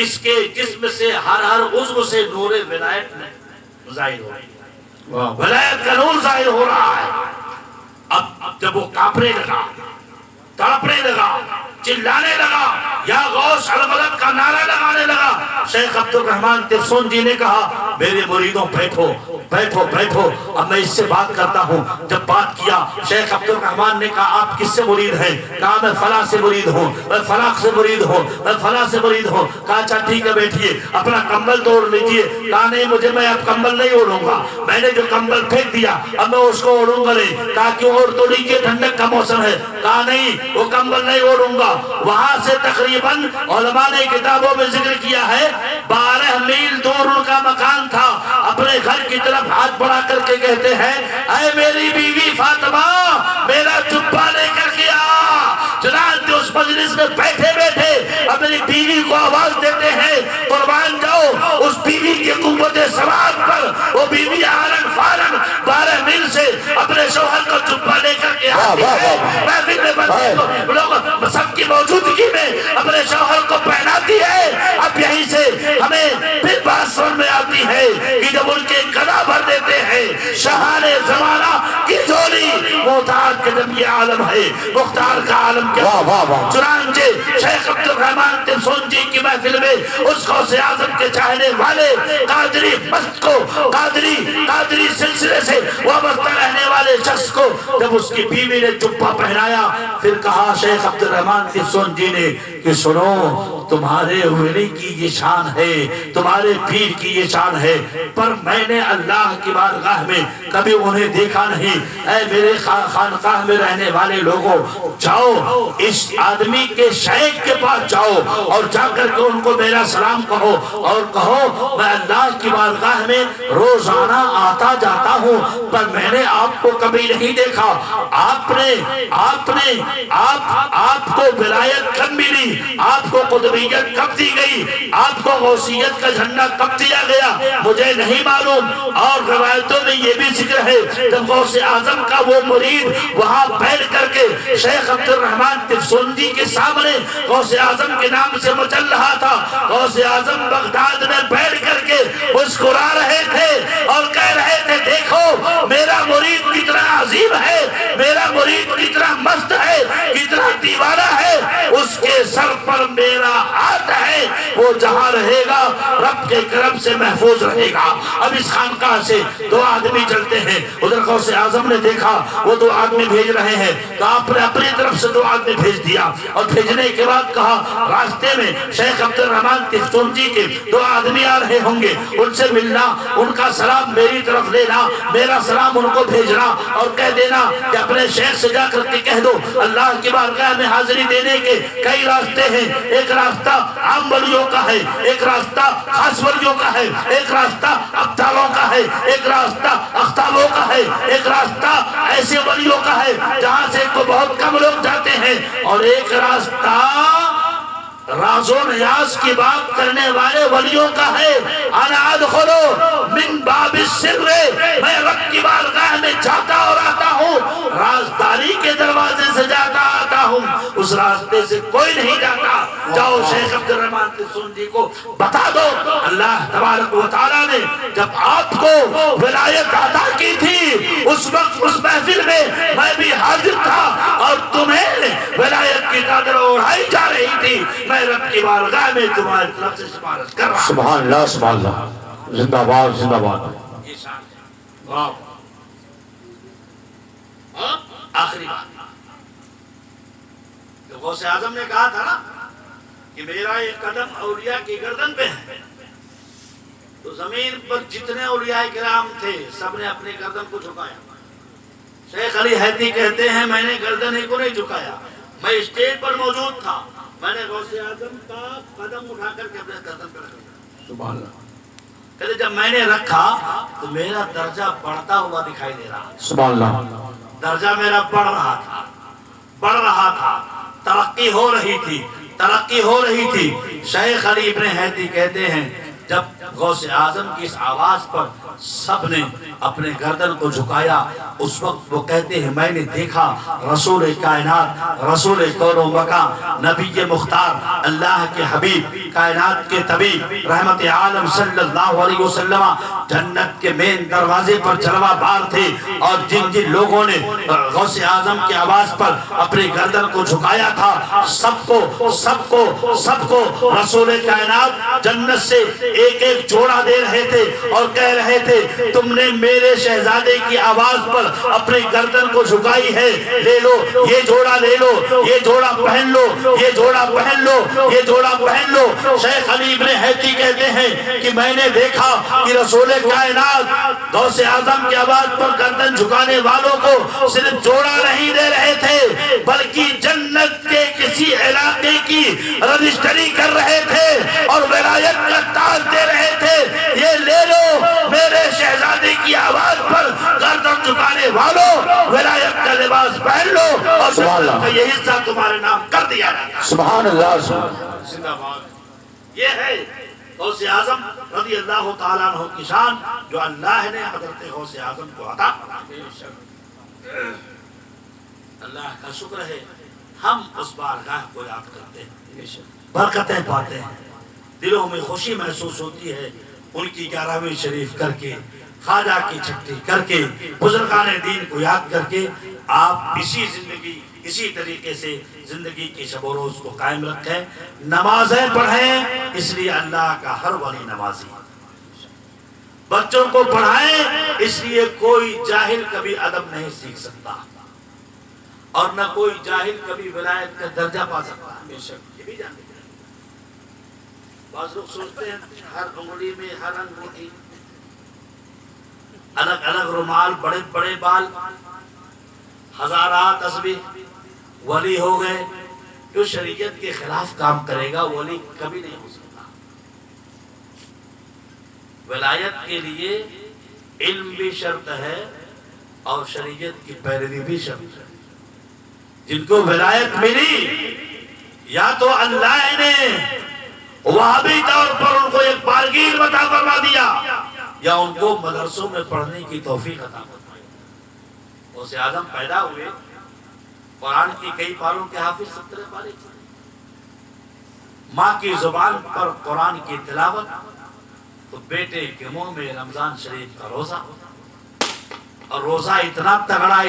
اس کے جسم سے ہر عضو سے نور ولایت میں ظاہر ہو رہی ہے. ولایت کا نور ظاہر ہو رہا ہے۔ اب جب وہ کانپنے لگا، تڑپنے لگا، چلانے لگا، یا غوث المدد کا نعرہ لگانے لگا، شیخ عبد الرحمن تفسون جی نے کہا میرے مریدوں بیٹھو بیٹھو بیٹھو، اب میں اس سے بات کرتا ہوں۔ جب بات کیا شیخ عبد الرحمن نے کہا آپ کس سے مرید ہیں؟ کہا میں فلاں سے مرید ہوں، میں فلاں سے مرید ہوں، میں فلاں سے مرید ہوں۔ کہا اچھا ٹھیک ہے بیٹھیے، اپنا کمبل توڑ لیجئے۔ کہا نہیں مجھے، میں اب کمبل نہیں اوڑھوں گا، میں نے جو کمبل پھینک دیا اب میں اس کو اوڑھوں گا نہیں۔ کہا کیوں؟ اوڑھ تو لیجئے، ٹھنڈک کا موسم ہے۔ کہا نہیں وہ کمبل نہیں اوڑھوں گا۔ وہاں سے تقریباً علماء نے کتابوں میں ذکر کیا ہے 12 میل دور ان کا مکان تھا۔ اپنے گھر کی طرف ہاتھ بڑھا کر کے کہتے ہیں اے میری بیوی فاطمہ میرا جبہ لے کر کے آ۔ چنانچہ اس مجلس میں بیٹھے بیٹھے اپنی بیوی کو آواز دیتے ہیں قربان جاؤ اس بیوی کی قوت سماعت پر وہ بیوی آرن فارن 12 میل سے اپنے شوہر کو جبہ لے کر کے آتی ہے، محفل میں بندے کو لوگ سب کی موجودگی میں اپنے شوہر کو پہناتی ہے۔ اب یہیں سے ہمیں پھر بات سن میں آتی ہے کہ جب ان کے گدا بھر دیتے ہیں شاہان زمانہ کی جولی محتاج کے جب یہ عالم ہے مختار کا عالم کیا۔ چنانچہ شیخ عبد الرحمن تفسون جی کی محفل میں اس غوث اعظم کے چاہنے والے قادری مست کو قادری سلسلے سے وابستہ رہنے والے شخص کو جب اس کی بیوی نے جبہ پہنایا پھر کہا شیخ عبد الرحمن تفسون جی نے کہ سنو تمہارے ولی کی یہ شان ہے، تمہارے پیر کی یہ شان ہے، پر میں نے اللہ کی بارگاہ میں کبھی انہیں دیکھا نہیں۔ اے میرے خانقاہ میں رہنے والے لوگوں جاؤ اس آدمی کے شیخ کے پاس جاؤ اور جا کر کے ان کو میرا سلام کہو اور کہو میں اللہ کی بارگاہ میں روزانہ آتا جاتا ہوں پر میں نے آپ کو کبھی نہیں دیکھا۔ آپ کو ولایت کب ملی؟ آپ کو قطبیت کب دی گئی؟ آپ کو غوثیت کا جھنڈا کب دیا گیا؟ مجھے نہیں معلوم۔ اور روایتوں میں یہ بھی ذکر ہے جب غوث اعظم کا وہ مرید وہاں بیٹھ کر کے شیخ عبد الرحمن تفسون جی کے سامنے غوث اعظم کے نام سے مچل رہا تھا، غوث اعظم بغداد میں بیٹھ کر کے مسکرا رہے تھے اور کہہ رہے تھے دیکھو میرا مرید کتنا عظیم ہے، میرا مرید کتنا مست ہے، کتنا دیوانہ ہے، اس کے سر پر میرا ہاتھ ہے، وہ جہاں رہے گا رب کے کرم سے محفوظ رہے گا۔ اب اس خانقاہ سے 2 آدمی چلتے ہیں، ادھر غوث اعظم نے دیکھا وہ 2 آدمی بھیج رہے ہیں تو آپ نے اپنی طرف سے 2 آدمی بھیج دیا اور بھیجنے کے بعد کہا راستے میں شیخ عبد الرحمن تفسون جی کے 2 آدمی آ رہے ہوں گے، ان سے ملنا، ان کا سلام میری طرف لینا، میرا سلام ان کو بھیجنا اور کہہ دینا کہ اپنے شیخ سے جا کر کے کہہ دو اللہ کی بارگاہ میں حاضری دینے کے کئی راستے ہیں، ایک راستہ عام ولیوں کا ہے، ایک راستہ خاص ولیوں کا ہے، ایک راستہ ابدالوں کا ہے، ایک راستہ اختابوں کا ہے، ایک راستہ ایسے ولیوں کا ہے جہاں سے کو بہت کم لوگ جاتے ہیں، اور ایک راستہ راز و نیاز کی بات کرنے والے ولیوں کا ہے۔ انا ادخلو من باب السر، میں رب کی بارگاہ میں جاتا اور آتا ہوں، رازداری کے دروازے سے جاتا آتا ہوں، اس راستے سے کوئی نہیں جاتا۔ جاؤ شیخ عبد الرحمن تفسون جی کو بتا دو اللہ تبارک و تعالیٰ نے جب آپ کو ولایت عطا کی تھی اس وقت اس محفل میں بھی حاضر تھا اور تمہیں ولایت کی چادر اوڑھائی جا رہی تھی، میں رب کی بارگاہ میں تمہاری طرف سے سفارش کر رہا ہوں۔ سبحان اللہ سبحان اللہ، زندہ باد زندہ باد۔ یہ شان ہے۔ واو۔ آخری بات تو غوث اعظم نے کہا تھا نا کہ میرا ایک قدم اولیاء کی گردن پہ ہے، تو زمین پر جتنے اولیاء کرام تھے سب نے اپنے گردن کو جھکایا۔ شیخ علی حیدی کہتے ہیں میں نے گردن ہی کو نہیں جھکایا، میں اسٹیج پر موجود تھا، میں نے غوث اعظم کا قدم اٹھا کر کے اپنے گردن پر رکھ دیا۔ سبحان اللہ۔ کہتے جب میں نے رکھا تو میرا درجہ بڑھتا ہوا دکھائی دے رہا، سبحان اللہ۔ درجہ میرا بڑھ رہا تھا، ترقی ہو رہی تھی۔ شیخ علی ابن حیدی کہتے ہیں جب غوث اعظم کی اس آواز پر سب نے اپنے گردن کو جھکایا، اس وقت وہ کہتے ہیں میں نے دیکھا رسول کائنات، رسول کون و مکان، نبی مختار، اللہ کے حبیب، کائنات کے طبیب، رحمت عالم صلی اللہ علیہ وسلم جنت کے مین دروازے پر جلوہ بار تھے، اور جن جن لوگوں نے غوث اعظم کی آواز پر اپنے گردن کو جھکایا تھا، سب کو رسول کائنات جنت سے ایک ایک جوڑا دے رہے تھے اور کہہ رہے تھے تم نے میرے شہزادے کی آواز پر اپنی گردن کو جھکائی ہے، لے لو یہ جوڑا، لے لو یہ جوڑا پہن لو، یہ جوڑا پہن لو، یہ جوڑا پہن لو۔ شیخ علی ابن حیتی کہتے ہیں کہ میں نے دیکھا کہ رسول کائنات غوث اعظم کی آواز پر گردن جھکانے والوں کو صرف جوڑا نہیں دے رہے تھے بلکہ جنت کے کسی علاقے کی رجسٹری کر رہے تھے اور ولایت کا تاج دے رہے تھے، یہ لے لو میرے شہزادے کی آواز پر گردن جھکانے والوں، ولایت کا لباس پہن لو اور جنت کا یہ حصہ تمہارے نام کر دیا گیا۔ سبحان اللہ، زندہ باد۔ یہ ہے غوث اعظم رضی اللہ تعالیٰ عنہ کی شان جو اللہ نے حضرت غوث اعظم کو عطا فرمائی۔ اللہ کا شکر ہے ہم اس بارگاہ کو یاد کرتے ہیں، برکتیں پاتے ہیں، دلوں میں خوشی محسوس ہوتی ہے ان کی 11ویں شریف کر کے، خواجہ کی چھٹی کر کے، بزرگان دین کو یاد کر کے۔ آپ اسی طریقے سے زندگی کی شب و روز کو قائم رکھیں، نمازیں پڑھیں، اس لیے اللہ کا ہر ولی نمازی، بچوں کو پڑھائیں، اس لیے کوئی جاہل کبھی ادب نہیں سیکھ سکتا اور نہ کوئی جاہل کبھی ولایت کا درجہ پا سکتا۔ یہ بھی جانتے ہیں، بعض لوگ سوچتے ہیں ہر انگلی میں ہر انگوٹھی، الگ الگ رومال، بڑے بڑے بال، ہزارات تسبیح، ولی ہو گئے۔ جو شریعت کے خلاف کام کرے گا ولی کبھی نہیں ہو سکتا۔ ولایت کے لیے علم بھی شرط ہے اور شریعت کی پیروی بھی شرط ہے۔ جن کو ولایت ملی یا تو اللہ نے وہابی طور پر ان کو ایک بارگیر عطا فرما دیا یا ان کو مدرسوں میں پڑھنے کی توفیق عطا فرمائی۔ غوث اعظم پیدا ہوئے، قرآن کی کئی پاروں کے حافظ 17 پارے، ماں کی زبان پر قرآن کی تلاوت، تو بیٹے کے منہ میں رمضان شریف کا روزہ، اور روزہ اتنا تگڑا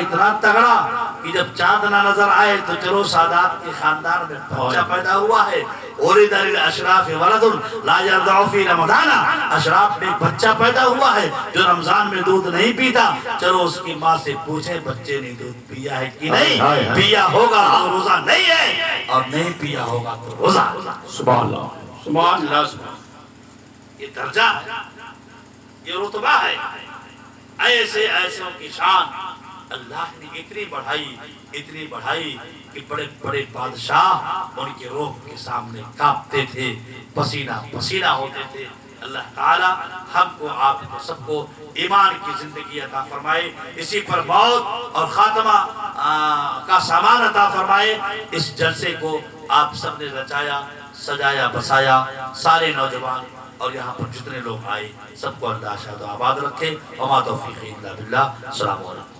کہ جب چاند نہ نظر آئے تو چلو سادات کے خاندان میں بچہ پیدا ہوا ہے، اولد الاشراف ولد لا يرضع في رمضان، اشراف میں بچہ پیدا ہوا ہے جو رمضان میں دودھ نہیں پیتا، چلو اس کی ماں سے پوچھیں بچے نے دودھ پیا ہے کہ نہیں، پیا ہوگا تو روزہ نہیں ہے اور نہیں پیا ہوگا تو روزہ۔ سبحان اللہ، سبحان اللہ۔ یہ درجہ، یہ رتبہ ہے، ایسے ایسوں کی شان اللہ نے اتنی بڑھائی کہ بڑے بڑے بادشاہ ان کے روح کے سامنے کانپتے تھے، پسینہ ہوتے تھے۔ اللہ تعالی ہم کو، آپ کو، سب کو ایمان کی زندگی عطا فرمائے، اسی پر موت اور خاتمہ کا سامان عطا فرمائے۔ اس جلسے کو آپ سب نے رچایا، سجایا، بسایا، سارے نوجوان اور یہاں پر جتنے لوگ آئے سب کو اللہ شاد و آباد رکھے۔ وما توفیقی الا باللہ۔ السلام علیکم۔